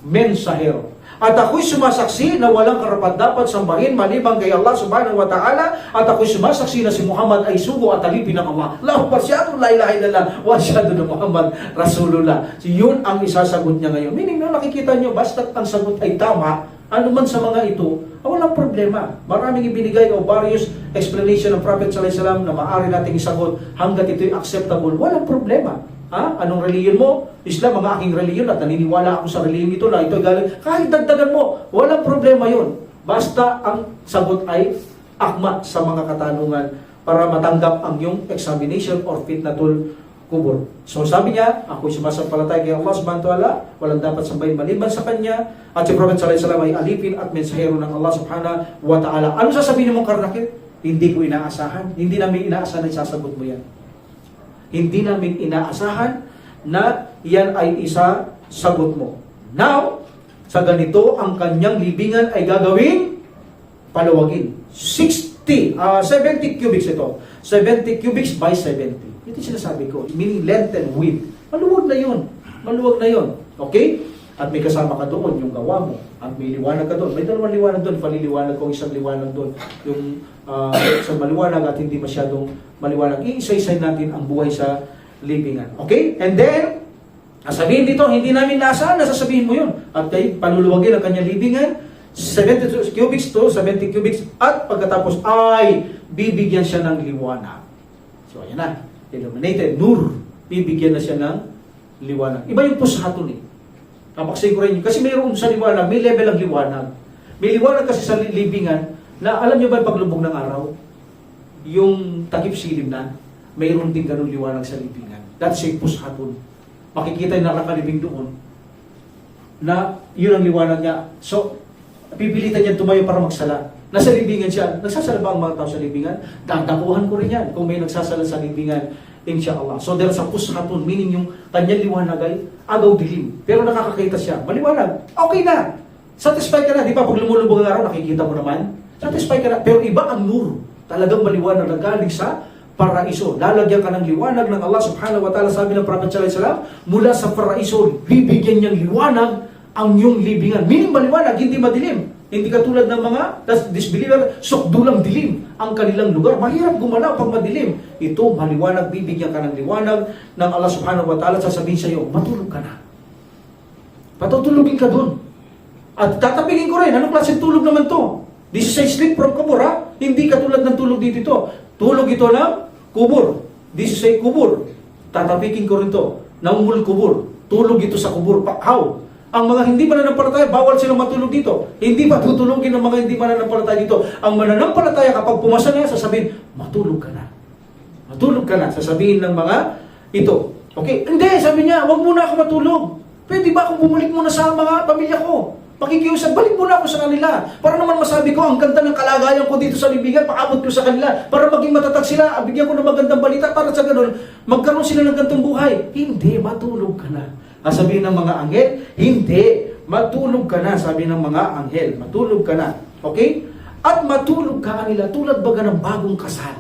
mensahero. At ako'y sumasaksi na walang karapat-dapat sambahin maliban kay Allah subhanahu wa ta'ala, at ako'y sumasaksi na si Muhammad ay sugo at alipin ng Allah. Allahu Akbar, la ilaha illallah wa asyhadu na Muhammad Rasulullah. So yun ang isasagot niya ngayon. Meaning, no, nakikita nyo, basta't ang sagot ay tama, anuman sa mga ito, walang problema. Maraming ibinigay o various explanation ng Prophet sallallahu alaihi wasallam na maaari nating isagot hanggat ito'y acceptable. Walang problema. Ha? Anong reliyon mo? Islam, ang aking reliyon at naniniwala ako sa reliyon ito na ito'y galing. Kahit dagdagan mo, walang problema yun. Basta ang sagot ay akma sa mga katanungan para matanggap ang iyong examination or fitnatul kubur. So sabi niya, ako'y sumasampalataya kay Allah subhanahu wa ta'ala, walang dapat sambahin maliban sa Kanya, at si Prophet sallallahu alaihi wasallam ay alipin at mensahero ng Allah subhanahu wa ta'ala. Ano sasabihin mo, Karnakit? Hindi ko inaasahan. Hindi namin inaasahan na isasagot mo yan. Hindi namin inaasahan na yan ay isa sagot mo. Now, sa ganito, ang kanyang libingan ay gagawin palawagin. 70 cubics ito. 70 cubics by 70. Ito sinasabi ko, meaning length and width. Maluwag na yun. Maluwag na yun. Okay? At may kasama ka doon, yung gawa mo. At may liwanag ka doon. May dalawang liwanag doon. Paliliwanag ko isang liwanag doon. Yung isang maliwanag at hindi masyadong maliwanag. Iisa-isay natin ang buhay sa libingan. Okay? And then, sabihin dito, hindi namin naasahan, nasasabihin mo yun. At kay panuluwagin ang kanyang libingan, 70 cubics to 70 cubics. At pagkatapos ay bibigyan siya ng liwanag. So, ayan na. Illuminated, nur, bibigyan na siya ng liwanag. Iba yung pushaton eh. Kapag-sigurin nyo. Kasi mayroon sa liwanag, may level ang liwanag. May liwanag kasi sa libingan na alam nyo ba yung paglubog ng araw? Yung takip silim na, mayroon din ganun liwanag sa libingan. That's a pushaton. Makikita yung nakakalibing doon na yun ang liwanag niya. So, pipilitan niya tumayo para magsala. Nasa libingan siya. Nagsasala ba ang mga tao sa libingan? Dadakuhan ko rin yan kung may nagsasala sa libingan, insyaAllah. So there's a pushatun, meaning yung kanyang liwanag ay agaw dilim. Pero nakakakita siya. Maliwanag. Okay na. Satisfy ka na. Di ba pag lumulubog ang araw, nakikita mo naman? Satisfy ka na. Pero iba ang nur. Talagang maliwanag na galing sa paraiso. Lalagyan ka ng liwanag ng Allah subhanahu wa ta'ala. Sabi ng Prophet sallallahu alaihi wasallam, mula sa paraiso, bibigyan niyang liwanag ang iyong libingan. Meaning maliwanag, hindi madilim. Hindi katulad ng mga disbeliever, sukdulang dilim ang kanilang lugar. Mahirap gumalaw pag madilim. Ito, maliwanag, bibigyan ka ng liwanag ng Allah subhanahu wa ta'ala, sasabihin sa iyo, matulog ka na. Patutulugin ka dun. At tatapigin ko rin, anong klaseng tulog naman to? This is a sleep from kubur, ha? Hindi katulad ng tulog dito ito. Tulog ito ng kubur. This is a kubur. Tatapigin ko rin to. Naumul kubur. Tulog ito sa kubur. How? Ang mga hindi mananampalataya, bawal silang matulog dito. Hindi patutulogin ng mga hindi mananampalataya dito. Ang mananampalataya, kapag pumasa na, sasabihin, matulog ka na. Matulog ka na. Sasabihin ng mga ito. Okay? Hindi, sabi niya, wag muna ako matulog. Pwede ba akong bumalik muna sa mga pamilya ko? Pakikiusap, balik muna ako sa kanila. Para naman masabi ko, ang ganda ng kalagayan ko dito sa libigan, paabot ko sa kanila. Para maging matatag sila, bigyan ko ng magandang balita, para sa ganun, magkaroon sila ng gantong buhay. Hindi, matulog ka na. Sabihin ng mga anghel, hindi, matulog ka na. Sabi ng mga anghel, matulog ka na. Okay? At matulog ka kanila tulad baga ng bagong kasal.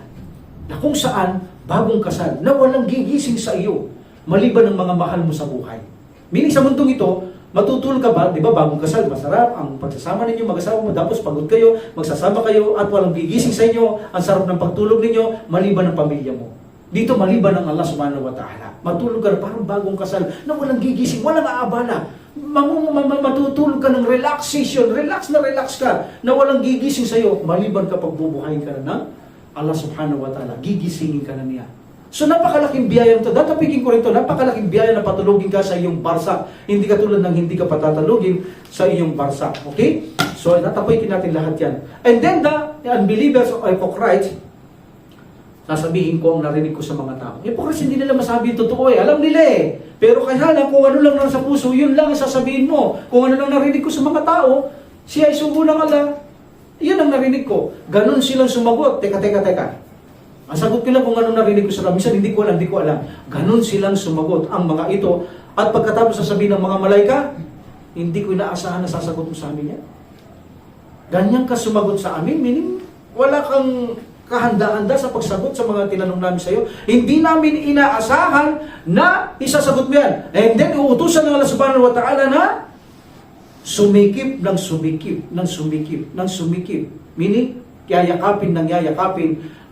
Na kung saan, bagong kasal, na walang gigising sa iyo, maliban ng mga mahal mo sa buhay. Meaning sa mundong ito, matutulog ka ba? Di ba bagong kasal, masarap ang pagsasama ninyo, mag-asawa mo, tapos pagod kayo, magsasama kayo, at walang gigising sa inyo, ang sarap ng pagtulog ninyo, maliban ng pamilya mo. Dito maliban ng Allah subhanahu wa ta'ala. Matulog ka na parang bagong kasal na walang gigising, walang aabala. Matutulog ka ng relaxation, relax ka, na walang gigising sa iyo, maliban kapag bubuhayin ka na ng Allah subhanahu wa ta'ala, gigisingin ka na niya. So napakalaking biyaya nito. Datapigin ko rin ito. Napakalaking biyaya na patulogin ka sa iyong barsak. Hindi katulad ng hindi ka patatalogin sa iyong barsak. Okay? So natapikin natin lahat yan. And then the unbelievers or hypocrites, sasabihin ko ang narinig ko sa mga tao. Hypocrites, hindi nila masabi yung totoo eh. Alam nila eh. Pero kaya lang, kung ano lang nasa puso, yun lang ang sasabihin mo. Kung ano lang narinig ko sa mga tao, siya ay sugo ng Allah. Yun ang narinig ko. Ganon silang sumagot. Teka. Ang sagot ko lang kung anong narinig ko sa kamisan, hindi ko alam. Ganon silang sumagot ang mga ito. At pagkatapos sasabihin ng mga malaika, hindi ko inaasahan na sasagot mo sa amin yan. Ganyan ka sumagot sa amin, meaning wala kang kahanda-handa sa pagsagot sa mga tinanong namin sa iyo. Hindi namin inaasahan na isasagot mo yan. And then, uutusan ng Allah subhanahu wa ta'ala na sumikip. Meaning, yayakapin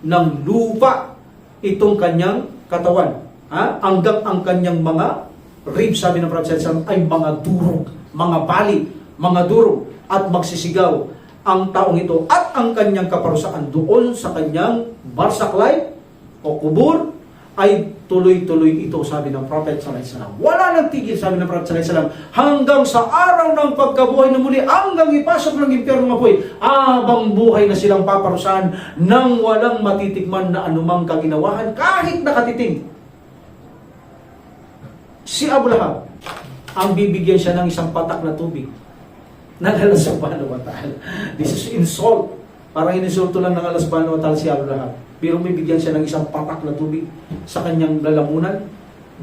ng lupa itong kanyang katawan. Hanggang ang kanyang mga ribs, sabi ng Prophet ay mga durog, mga bali, mga durog, at magsisigaw ang taong ito at ang kanyang kaparusaan doon sa kanyang barsaklay o kubur ay tuloy-tuloy ito, sabi ng Prophet sallallahu alaihi wasallam. Wala nang tigil, sabi ng Prophet sallallahu alaihi wasallam, hanggang sa araw ng pagkabuhay na muli, hanggang ipasok ng impyerno ng apoy, abang buhay na silang paparusahan nang walang matitikman na anumang kaginawahan kahit nakatiting. Si Abu Lahab, ang bibigyan siya ng isang patak na tubig ng Allah subhanahu wa ta'ala. This is insult. Parang ininsulto lang ng Allah subhanahu wa ta'ala si Abu Lahab. Pero may bigyan siya ng isang patak na tubig sa kanyang lalamunan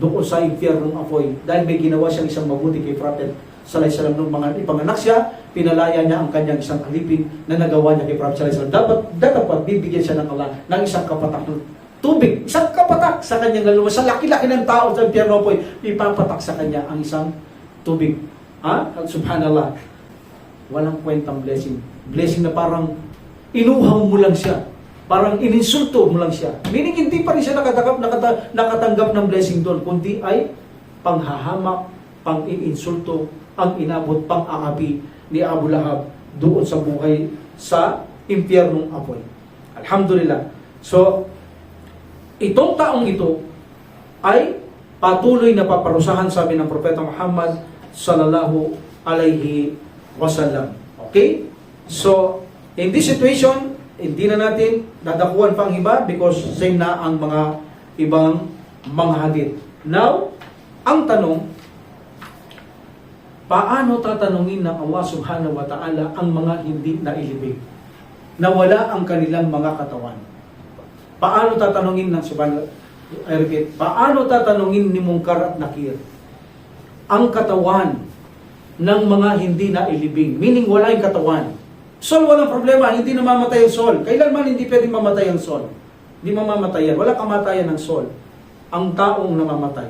doon sa impyernong apoy. Dahil may ginawa siyang isang mabuti kay Prophet sallallahu alaihi wasallam. Nung mga ipanganak siya, pinalaya niya ang kanyang isang alipin na nagawa niya kay Prophet sallallahu alaihi wasallam. Dapat bibigyan siya ng Allah ng isang kapatak na tubig. Isang kapatak sa kanyang lalamunan. Sa laki-laki ng tao sa impyernong apoy, ipapatak sa kanya ang isang tubig. Subhanallah. Walang kwentang blessing. Blessing na parang inuhaw mo lang siya. Parang ininsulto mo lang siya. Meaning hindi pa rin siya nakatanggap ng blessing doon, kundi ay panghahamak, pang-iinsulto, ang inabot, pang-aapi ni Abu Lahab doon sa buhay sa impyernong apoy. Alhamdulillah. So, itong taong ito ay patuloy na paparusahan, sabi ng Propeta Muhammad sallallahu alaihi wasallam. Okay? So, in this situation, hindi na natin dadakuhan pang iba because same na ang mga ibang mga hadith. Now, ang tanong, paano tatanungin ng Allah subhanahu wa ta'ala ang mga hindi nailibig? Nawala ang kanilang mga katawan. Paano tatanungin ng subhanahu paano tatanungin ni Munkar at Nakir ang katawan ng mga hindi nailibing? Meaning wala yung katawan. Soul, walang problema, hindi namamatay ang soul. Kailanman hindi pwedeng mamatay ang soul. Hindi mamamatayan. Wala kamatayan ng soul. Ang taong namamatay.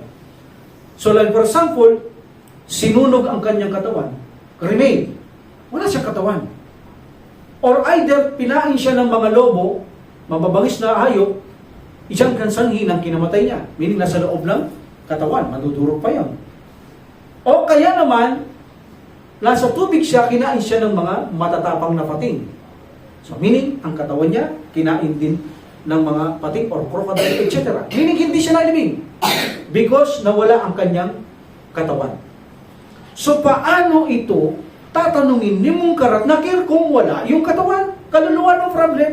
So like for example, sinunog ang kanyang katawan. remain. Wala siyang katawan. Or either pinain siya ng mga lobo, mababangis na hayop, isang kansanhi ng kinamatay niya. Meaning nasa loob ng katawan, madudurog pa yan. O kaya naman, nasa tubig siya, kinain siya ng mga matatapang na pating. So meaning, ang katawan niya, kinain din ng mga pating or crocodile, etc. Meaning, hindi siya naliming. Because nawala ang kanyang katawan. So paano ito tatanungin ni Munkar at Nakir kung wala yung katawan? Kaluluwa ng problem.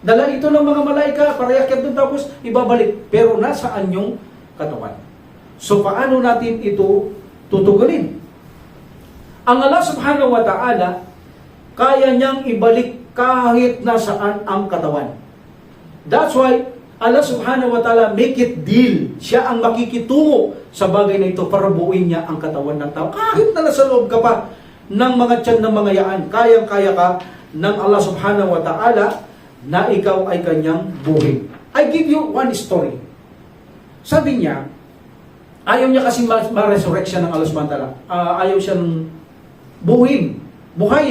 Dala ito ng mga malaika, parayakyat doon tapos ibabalik. Pero nasaan yung katawan? So paano natin ito tutugunin? Ang Allah subhanahu wa ta'ala, kaya niyang ibalik kahit nasaan ang katawan. That's why Allah subhanahu wa ta'ala make it deal. Siya ang makikitungo sa bagay na ito para buuin niya ang katawan ng tao. Kahit na nasa loob ka pa ng mga tiyan ng mga yaan, kayang-kaya ka ng Allah subhanahu wa ta'ala na ikaw ay kanyang buhay. I give you one story. Sabi niya, ayaw niya kasi ma-resurrection ng Allah subhanahu wa ta'ala. Ayaw siyang buhayin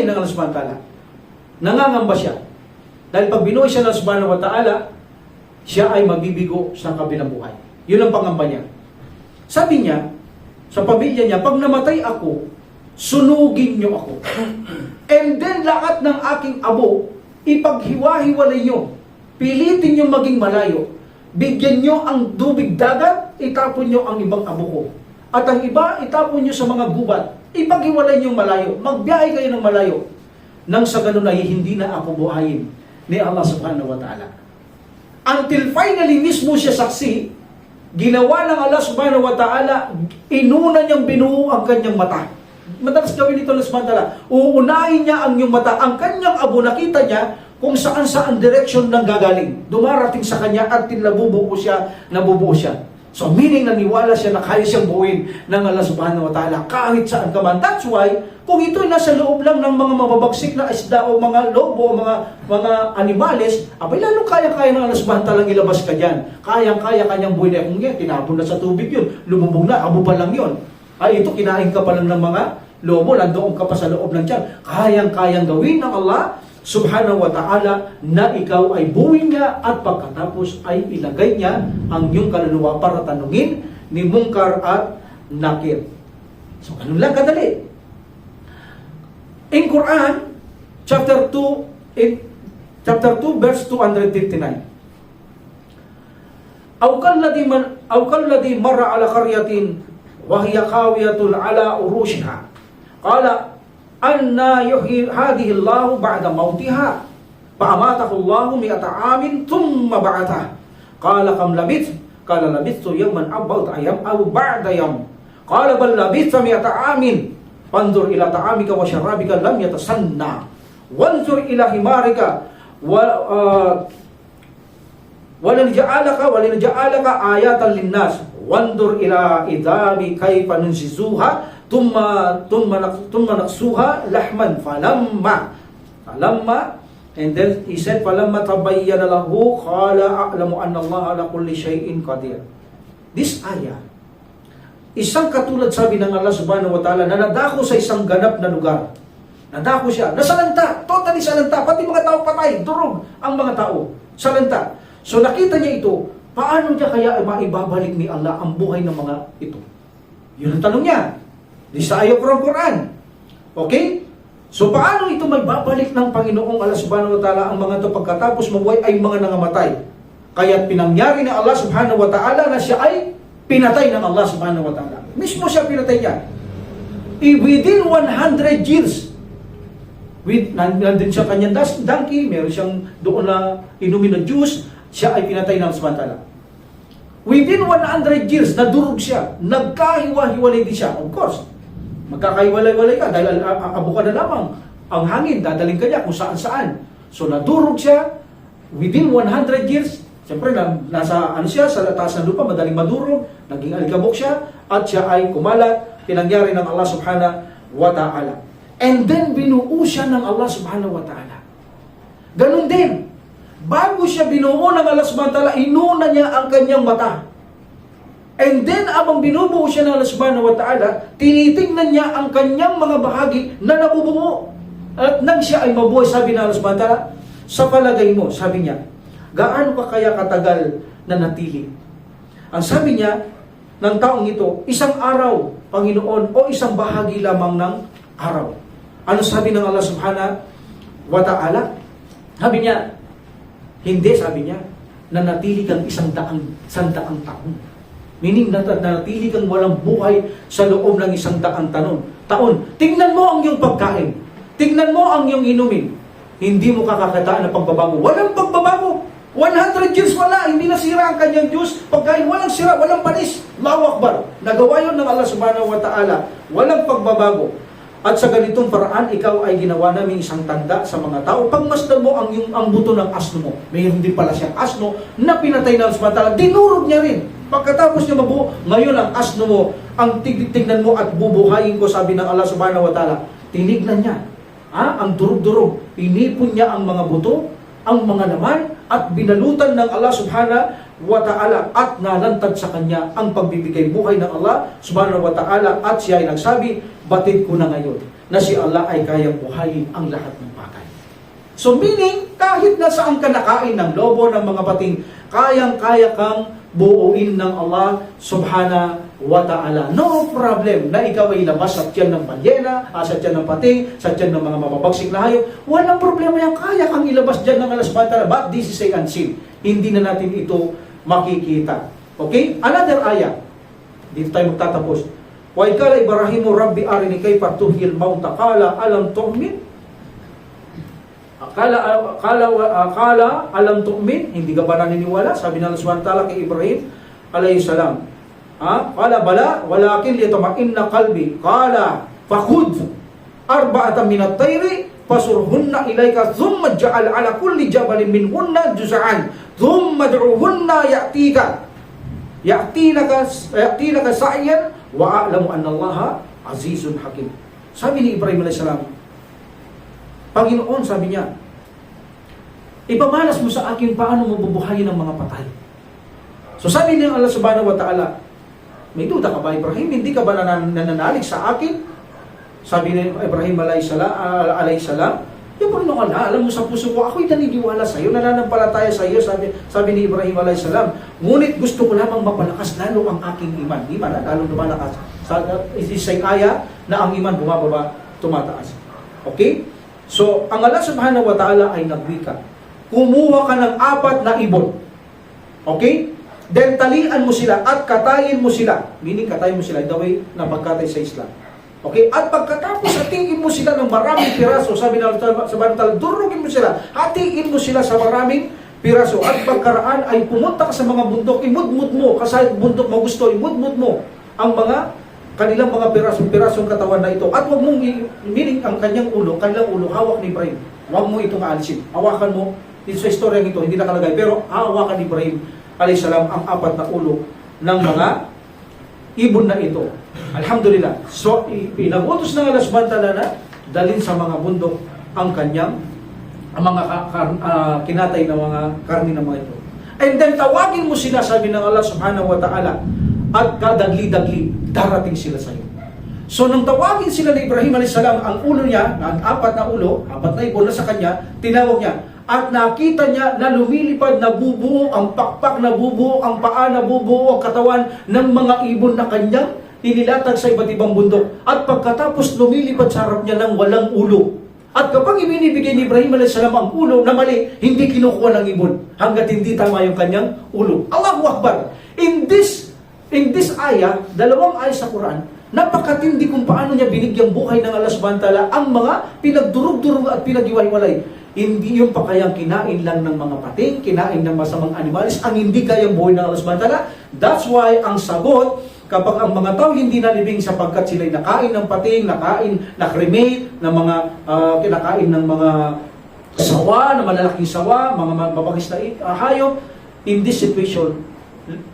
ng Allah subhanahu wa ta'ala. Nangangamba siya. Dahil pag binuhay siya ng Allah subhanahu wa ta'ala, siya ay mabibigo sa kabilang buhay. Yun ang pangamba niya. Sabi niya, sa pamilya niya, pag namatay ako, sunugin niyo ako. And then lahat ng aking abo, ipaghiwa-hiwalay niyo. Pilitin niyo maging malayo. Bigyan niyo ang tubig dagat, itapon niyo ang ibang abo ko. At ang iba, itapon niyo sa mga gubat. Ipaghiwalay niyo malayo. Magbiyahe kayo ng malayo. Nang sa ganun ay hindi na ako buhayin ni Allah subhanahu wa ta'ala. Until finally mismo siya saksi, ginawa ng Allah subhanahu wa ta'ala, inuna niyang binuo ang kanyang mata. Madalas gawin ito ng subhanahu wa ta'ala. Uunahin niya ang iyong mata. Ang kanyang abo, nakita niya kung saan-saan direction nang gagaling. Dumarating sa kanya at nabubuo siya. So meaning naniwala siya na kaya siyang buuin ng Allah subhanahu wa ta'ala kahit saan ka man. That's why, kung ito'y nasa loob lang ng mga mababagsik na isda o mga lobo o mga animales, abay lalong kaya-kaya ng Allah subhanahu wa ta'ala ilabas ka dyan. Kayang-kaya kanyang buuin. Kung yan, tinapon na sa tubig yun, lumubog na, abo pa lang yun. Ay ito, kinain ka pa lang ng mga lobo, nandoon ka pa sa loob ng tiyan. Kayang-kayang gawin ng Allah subhanahu wa ta'ala na ikaw ay buuin niya at pagkatapos ay ilagay niya ang iyong kaluluwa para tanungin ni Munkar at Nakir. So, ganun lang kadali. In Quran, chapter 2, verse 259. Aw kalladhi marra ala qaryatin wa hiya khawiyatun ala urushiha. Qala anna yuhyi hadhihi Allah ba'da mautiha. Fa'amatahu Allah 100 amin thumma ba'atha. Qala kam labith? Qala labithtu yawman aw ba'da ayyam aw ba'da yawm. Qala bal labithta 100 amin. Fanzur ila ta'amika wa syarabika lam yatasanna. Wanzur ila himarika walinja'alaka ayatan linnas. Wanzur ila idami kayfa nunsizuha Tumma naksuha lahman falamma and then he said falamma tabayyana lahu qala a'lamu anna Allah ala kulli shay'in qadir. This ayah, isang katulad sabi ng Allah subhanahu wa ta'ala na nadako sa isang ganap na lugar. Nadako siya, nasalanta, totally salanta, pati mga tao patay, durog ang mga tao, salanta. So nakita niya ito, paano niya kaya maibabalik ni Allah ang buhay ng mga ito? Yun ang tanong niya. This ayah from Quran. Okay? So paano ito may babalik ng Panginoong Allah subhanahu wa ta'ala ang mga ito pagkatapos mabuhay ay mga nangamatay? Kaya pinangyari ng Allah subhanahu wa ta'ala na siya ay pinatay ng Allah subhanahu wa ta'ala. Mismo siya pinatay niya. Within 100 years, nandun siya kanyang donkey, meron siyang doon na inumin na juice, siya ay pinatay ng Allah subhanahu wa ta'ala. Within 100 years, nadurog siya, nagkahiwa-hiwalay din siya. Of course, magkakahiwalay-walay ka dahil abo ka na lamang. Ang hangin, dadaling ka niya kung saan-saan. So nadurog siya, within 100 years, siyempre nasa siya, sa taas ng lupa, madaling madurog, naging alikabok siya, at siya ay kumalat, pinangyari ng Allah subhanahu wa ta'ala. And then binuo siya ng Allah subhanahu wa ta'ala. Ganun din, bago siya binuo ng Allah subhanahu wa ta'ala, inuna niya ang kanyang mata. And then, abang binubuo siya ng Allah subhanahu wa ta'ala, tinitingnan niya ang kanyang mga bahagi na nabubuo. At nang siya ay mabuhay, sabi ng Allah subhanahu wa ta'ala, sa palagay mo, sabi niya, gaano ka kaya katagal na natili? Ang sabi niya, ng taong ito, isang araw, Panginoon, o isang bahagi lamang ng araw. Ano sabi ng Allah subhanahu wa ta'ala? Sabi niya, hindi, sabi niya, na natili kang sandaang taon. Meaning, natili kang walang buhay sa loob ng 100 taon. Tingnan mo ang iyong pagkain. Tingnan mo ang iyong inumin. Hindi mo kakakataan ng pagbabago. Walang pagbabago. 100 years wala. Hindi nasira ang kanyang Diyos. Pagkain, walang sira, walang panis. Allahu Akbar. Nagawa yun ng Allah subhanahu wa ta'ala. Walang pagbabago. At sa ganitong paraan, ikaw ay ginawa namin isang tanda sa mga tao. Pagmasdan mo ang buto ng asno mo. Mayroon din pala siyang asno na pinatay ng Allah subhanahu wa ta'ala. Dinurog niya rin. Pagkatapos niya mabuo, ngayon ang asno mo, ang tignan mo at bubuhayin ko, sabi ng Allah subhanahu wa ta'ala. Tinignan niya. Ang durog-durog. Inipon niya ang mga buto, ang mga laman, at binalutan ng Allah subhanahu wa ta'ala at nalantad sa kanya ang pagbibigay buhay ng Allah subhanahu wa ta'ala at siya ay nagsabi, batid ko na ngayon na si Allah ay kayang buhayin ang lahat ng bagay. So meaning, kahit na saan ka nakain ng lobo, ng mga pating, kayang-kaya kang buuin ng Allah subhanahu wa ta'ala. No problem na ikaw ay labas sa tiyan ng balyena, sa tiyan ng pating, sa tiyan ng mga mababagsik na hayop. Walang problema yan. Kaya kang ilabas dyan ng Allah subhanahu wa ta'ala. But this is a unseen. Hindi na natin ito makikita. Okay? Another ayah. Dito tayo magtatapos. Wa ikala Ibrahimu Rabbi arini kayfa tuhyil mauta qala alam tu'min? Akala alam tu'min, hindi ka ba naniniwala? Sabi ng Allah subhanahu wa ta'ala kay Ibrahim alayhi salam. Qala bala walakin liyatma'inna qalbi. Qala fakhudh arba'atan min at-tayri fasurhunna ilayka thumma ij'al 'ala kulli jabalin minhunna juz'an thumma ad'uhunna ya'tinaka sa'yan wa a'lamu anna Allaha azizun hakim. Sabi ni Ibrahim alayhi salam, Panginoon, sabi niya, ipamalas mo sa akin paano mo bubuhayin ang mga patay. So sabi niya Allah subhanahu wa ta'ala, may duda ka ba Ibrahim? Hindi ka ba nananalig sa akin? Sabi ni Ibrahim alayhi salam, yung Panginoon Allah, alam mo sa puso ko, ako'y naniniwala sa iyo, nananampalataya sa iyo, sabi ni Ibrahim alayhi salam, ngunit gusto ko lamang mapalakas lalo ang aking iman. Iman, lalo lumalakas. Isang aya na ang iman bumababa, tumataas. Okay? So, ang Allah subhanahu wa ta'ala ay nagwika. Kumuha ka ng 4 na ibon. Okay? Then talian mo sila at katayin mo sila. Meaning, katayin mo sila the way na pagkatay sa Islam. Okay? At pagkatapos, hatiin mo sila ng maraming piraso. Sabi na sa bantal, durugin mo sila. Hatiin mo sila sa maraming piraso. At pagkaraan ay pumunta ka sa mga bundok. Imudmud mo. Kasi bundok mo gusto, imudmud mo ang mga kanilang mga pirasong katawan na ito. At huwag mong, meaning ang kanilang ulo hawak ni Ibrahim. Huwag mo itong aalisin. Hawakan mo, dito sa istoryang ito, hindi nakalagay, pero hawakan ni Ibrahim alayhi salam ang 4 na ulo ng mga ibon na ito. Alhamdulillah. So, pinag-utos ng Allah subhanahu wa ta'ala na dalhin sa mga bundok ang kanyang mga kinatay na mga karni na mga ito. And then tawagin mo sila, sabi ng Allah subhanahu wa ta'ala, at kadagli-dagli, darating sila sa iyo. So, nang tawagin sila ni Ibrahim a.s. ang ulo niya, ang 4 na ulo, 4 na ibon na sa kanya, tinawag niya. At nakita niya na lumilipad, nabubuo ang pakpak, nabubuo ang paa, nabubuo ang katawan ng mga ibon na kanyang inilatag sa iba't ibang bundok. At pagkatapos lumilipad sa harap niya ng walang ulo. At kapag ibinibigay ni Ibrahim a.s. ang ulo na mali, hindi kinukuha ng ibon hanggat hindi tama yung kanyang ulo. Allahu Akbar! In this ayah, 2 ayah sa Quran, napakatindi kung paano niya binigyang buhay ng Allah subhanahu wa ta'ala ang mga pinagdurog-durog at pinag-iwalay-walay. Hindi yung pa kayang kinain lang ng mga pating, kinain ng masamang animalis, ang hindi kayang buhay ng Allah subhanahu wa ta'ala. That's why ang sagot, kapag ang mga tao hindi nalibing sapagkat sila'y nakain ng pating, na-cremate, ng mga kinakain ng mga sawa, na malalaking sawa, mga mabagis na hayop, in this situation,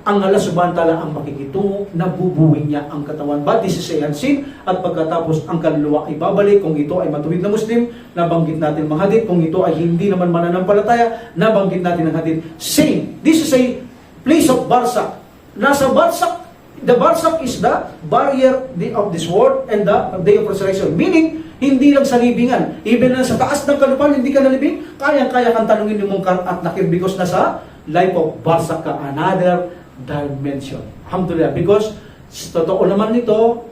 ang Allah subhanahu wa ta'ala ang makikitungo, nabubuhin niya ang katawan. But this is a unseen, at pagkatapos ang kaluluwa ay babalik. Kung ito ay matuwid na Muslim, nabanggit natin mga hadith. Kung ito ay hindi naman mananampalataya, nabanggit natin ang hadith. Same. This is a place of Barsak. Nasa Barsak, The barsak is the barrier of this world and the day of resurrection. Meaning, hindi lang sa libingan. Even na sa taas ng kalupaan, hindi ka nalibing, kayang-kaya kang tanungin yung Munkar at Nakir because nasa life of barsak ka, another dimension. Alhamdulillah. Because, totoo naman nito,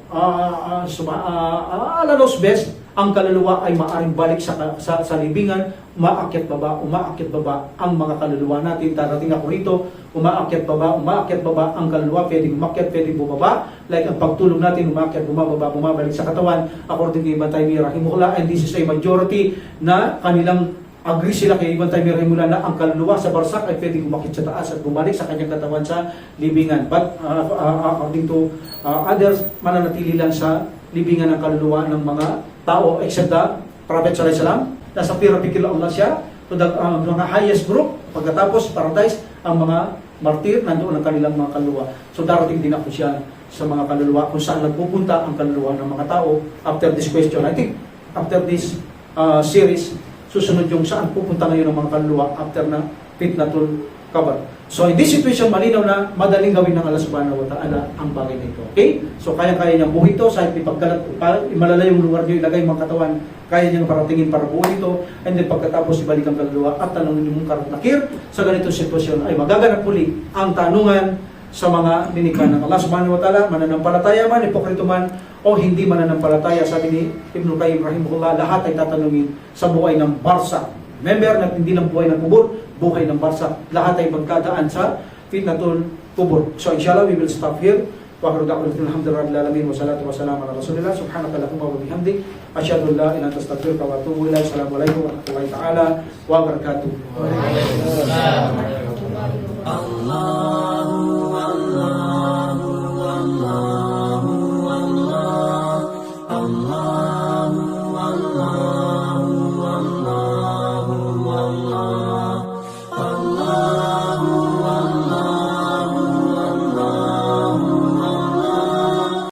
alanos best, ang kaluluwa ay maaring balik sa libingan, umaakyat baba ang mga kaluluwa natin. Darating ako rito, umaakyat baba ang kaluluwa, pwedeng umakyat, pwedeng bumaba. Like ang pagtulog natin, umaakyat, bumabalik sa katawan. According to Ibn Taymiyyah rahimahullah, and this is a majority na kanilang agree sila kay Ibn Taymiyyah rahimahullah na ang kaluluwa sa barsak ay pwedeng umakyat sa taas at bumalik sa kanyang katawan sa libingan. But according to others, mananatili lang sa libingan ng kaluluwa ng mga tao except the Prophet sallallahu alaihi wasallam. Nasa pirapikil Allah siya to the mga highest group. Pagkatapos paradise, ang mga martir nandoon ang kanilang mga kaluluwa. So darating din ako siya sa mga kaluluwa kung saan nagpupunta ang kaluluwa ng mga tao after this question. I think after this series, susunod yung saan pupunta ngayon ang mga kaluluwa after na fitnatul qabr. So in this situation, malinaw na madaling gawin ng Allah subhanahu wa ta'ala ang bagay na ito. Okay? So kaya-kaya niyang buhay ito, sa ipagkalat, malalayong lugar niyo ilagay mga katawan, kaya niyang paratingin para buhay ito, and then pagkatapos ibalik ang kaluluwa at tanongin yung Munkar at Nakir, sa ganitong sitwasyon ay magaganap muli ang tanungan sa mga nilikha ng Allah subhanahu wa ta'ala, mananampalataya man, hipokrito man, o hindi mananampalataya. Sabi ni Ibn Qayyim rahimahullah, lahat ay tatanungin sa buhay ng barsak. Remember na hindi lang buhay ng kubur, buhay ng barsak. Lahat ay magkadaan sa fitnatul kubur. So inshallah, we will stop here. Wa akhiru da'wana alhamdulillahi rabbil alamin wa salatu wa salam ala rasulillah subhanaka allahumma wa bihamdik asyhadu an la ilaha illa anta astaghfiruka wa atubu ilaik. Assalamu alaikum warahmatullahi taala wabarakatuh. Allah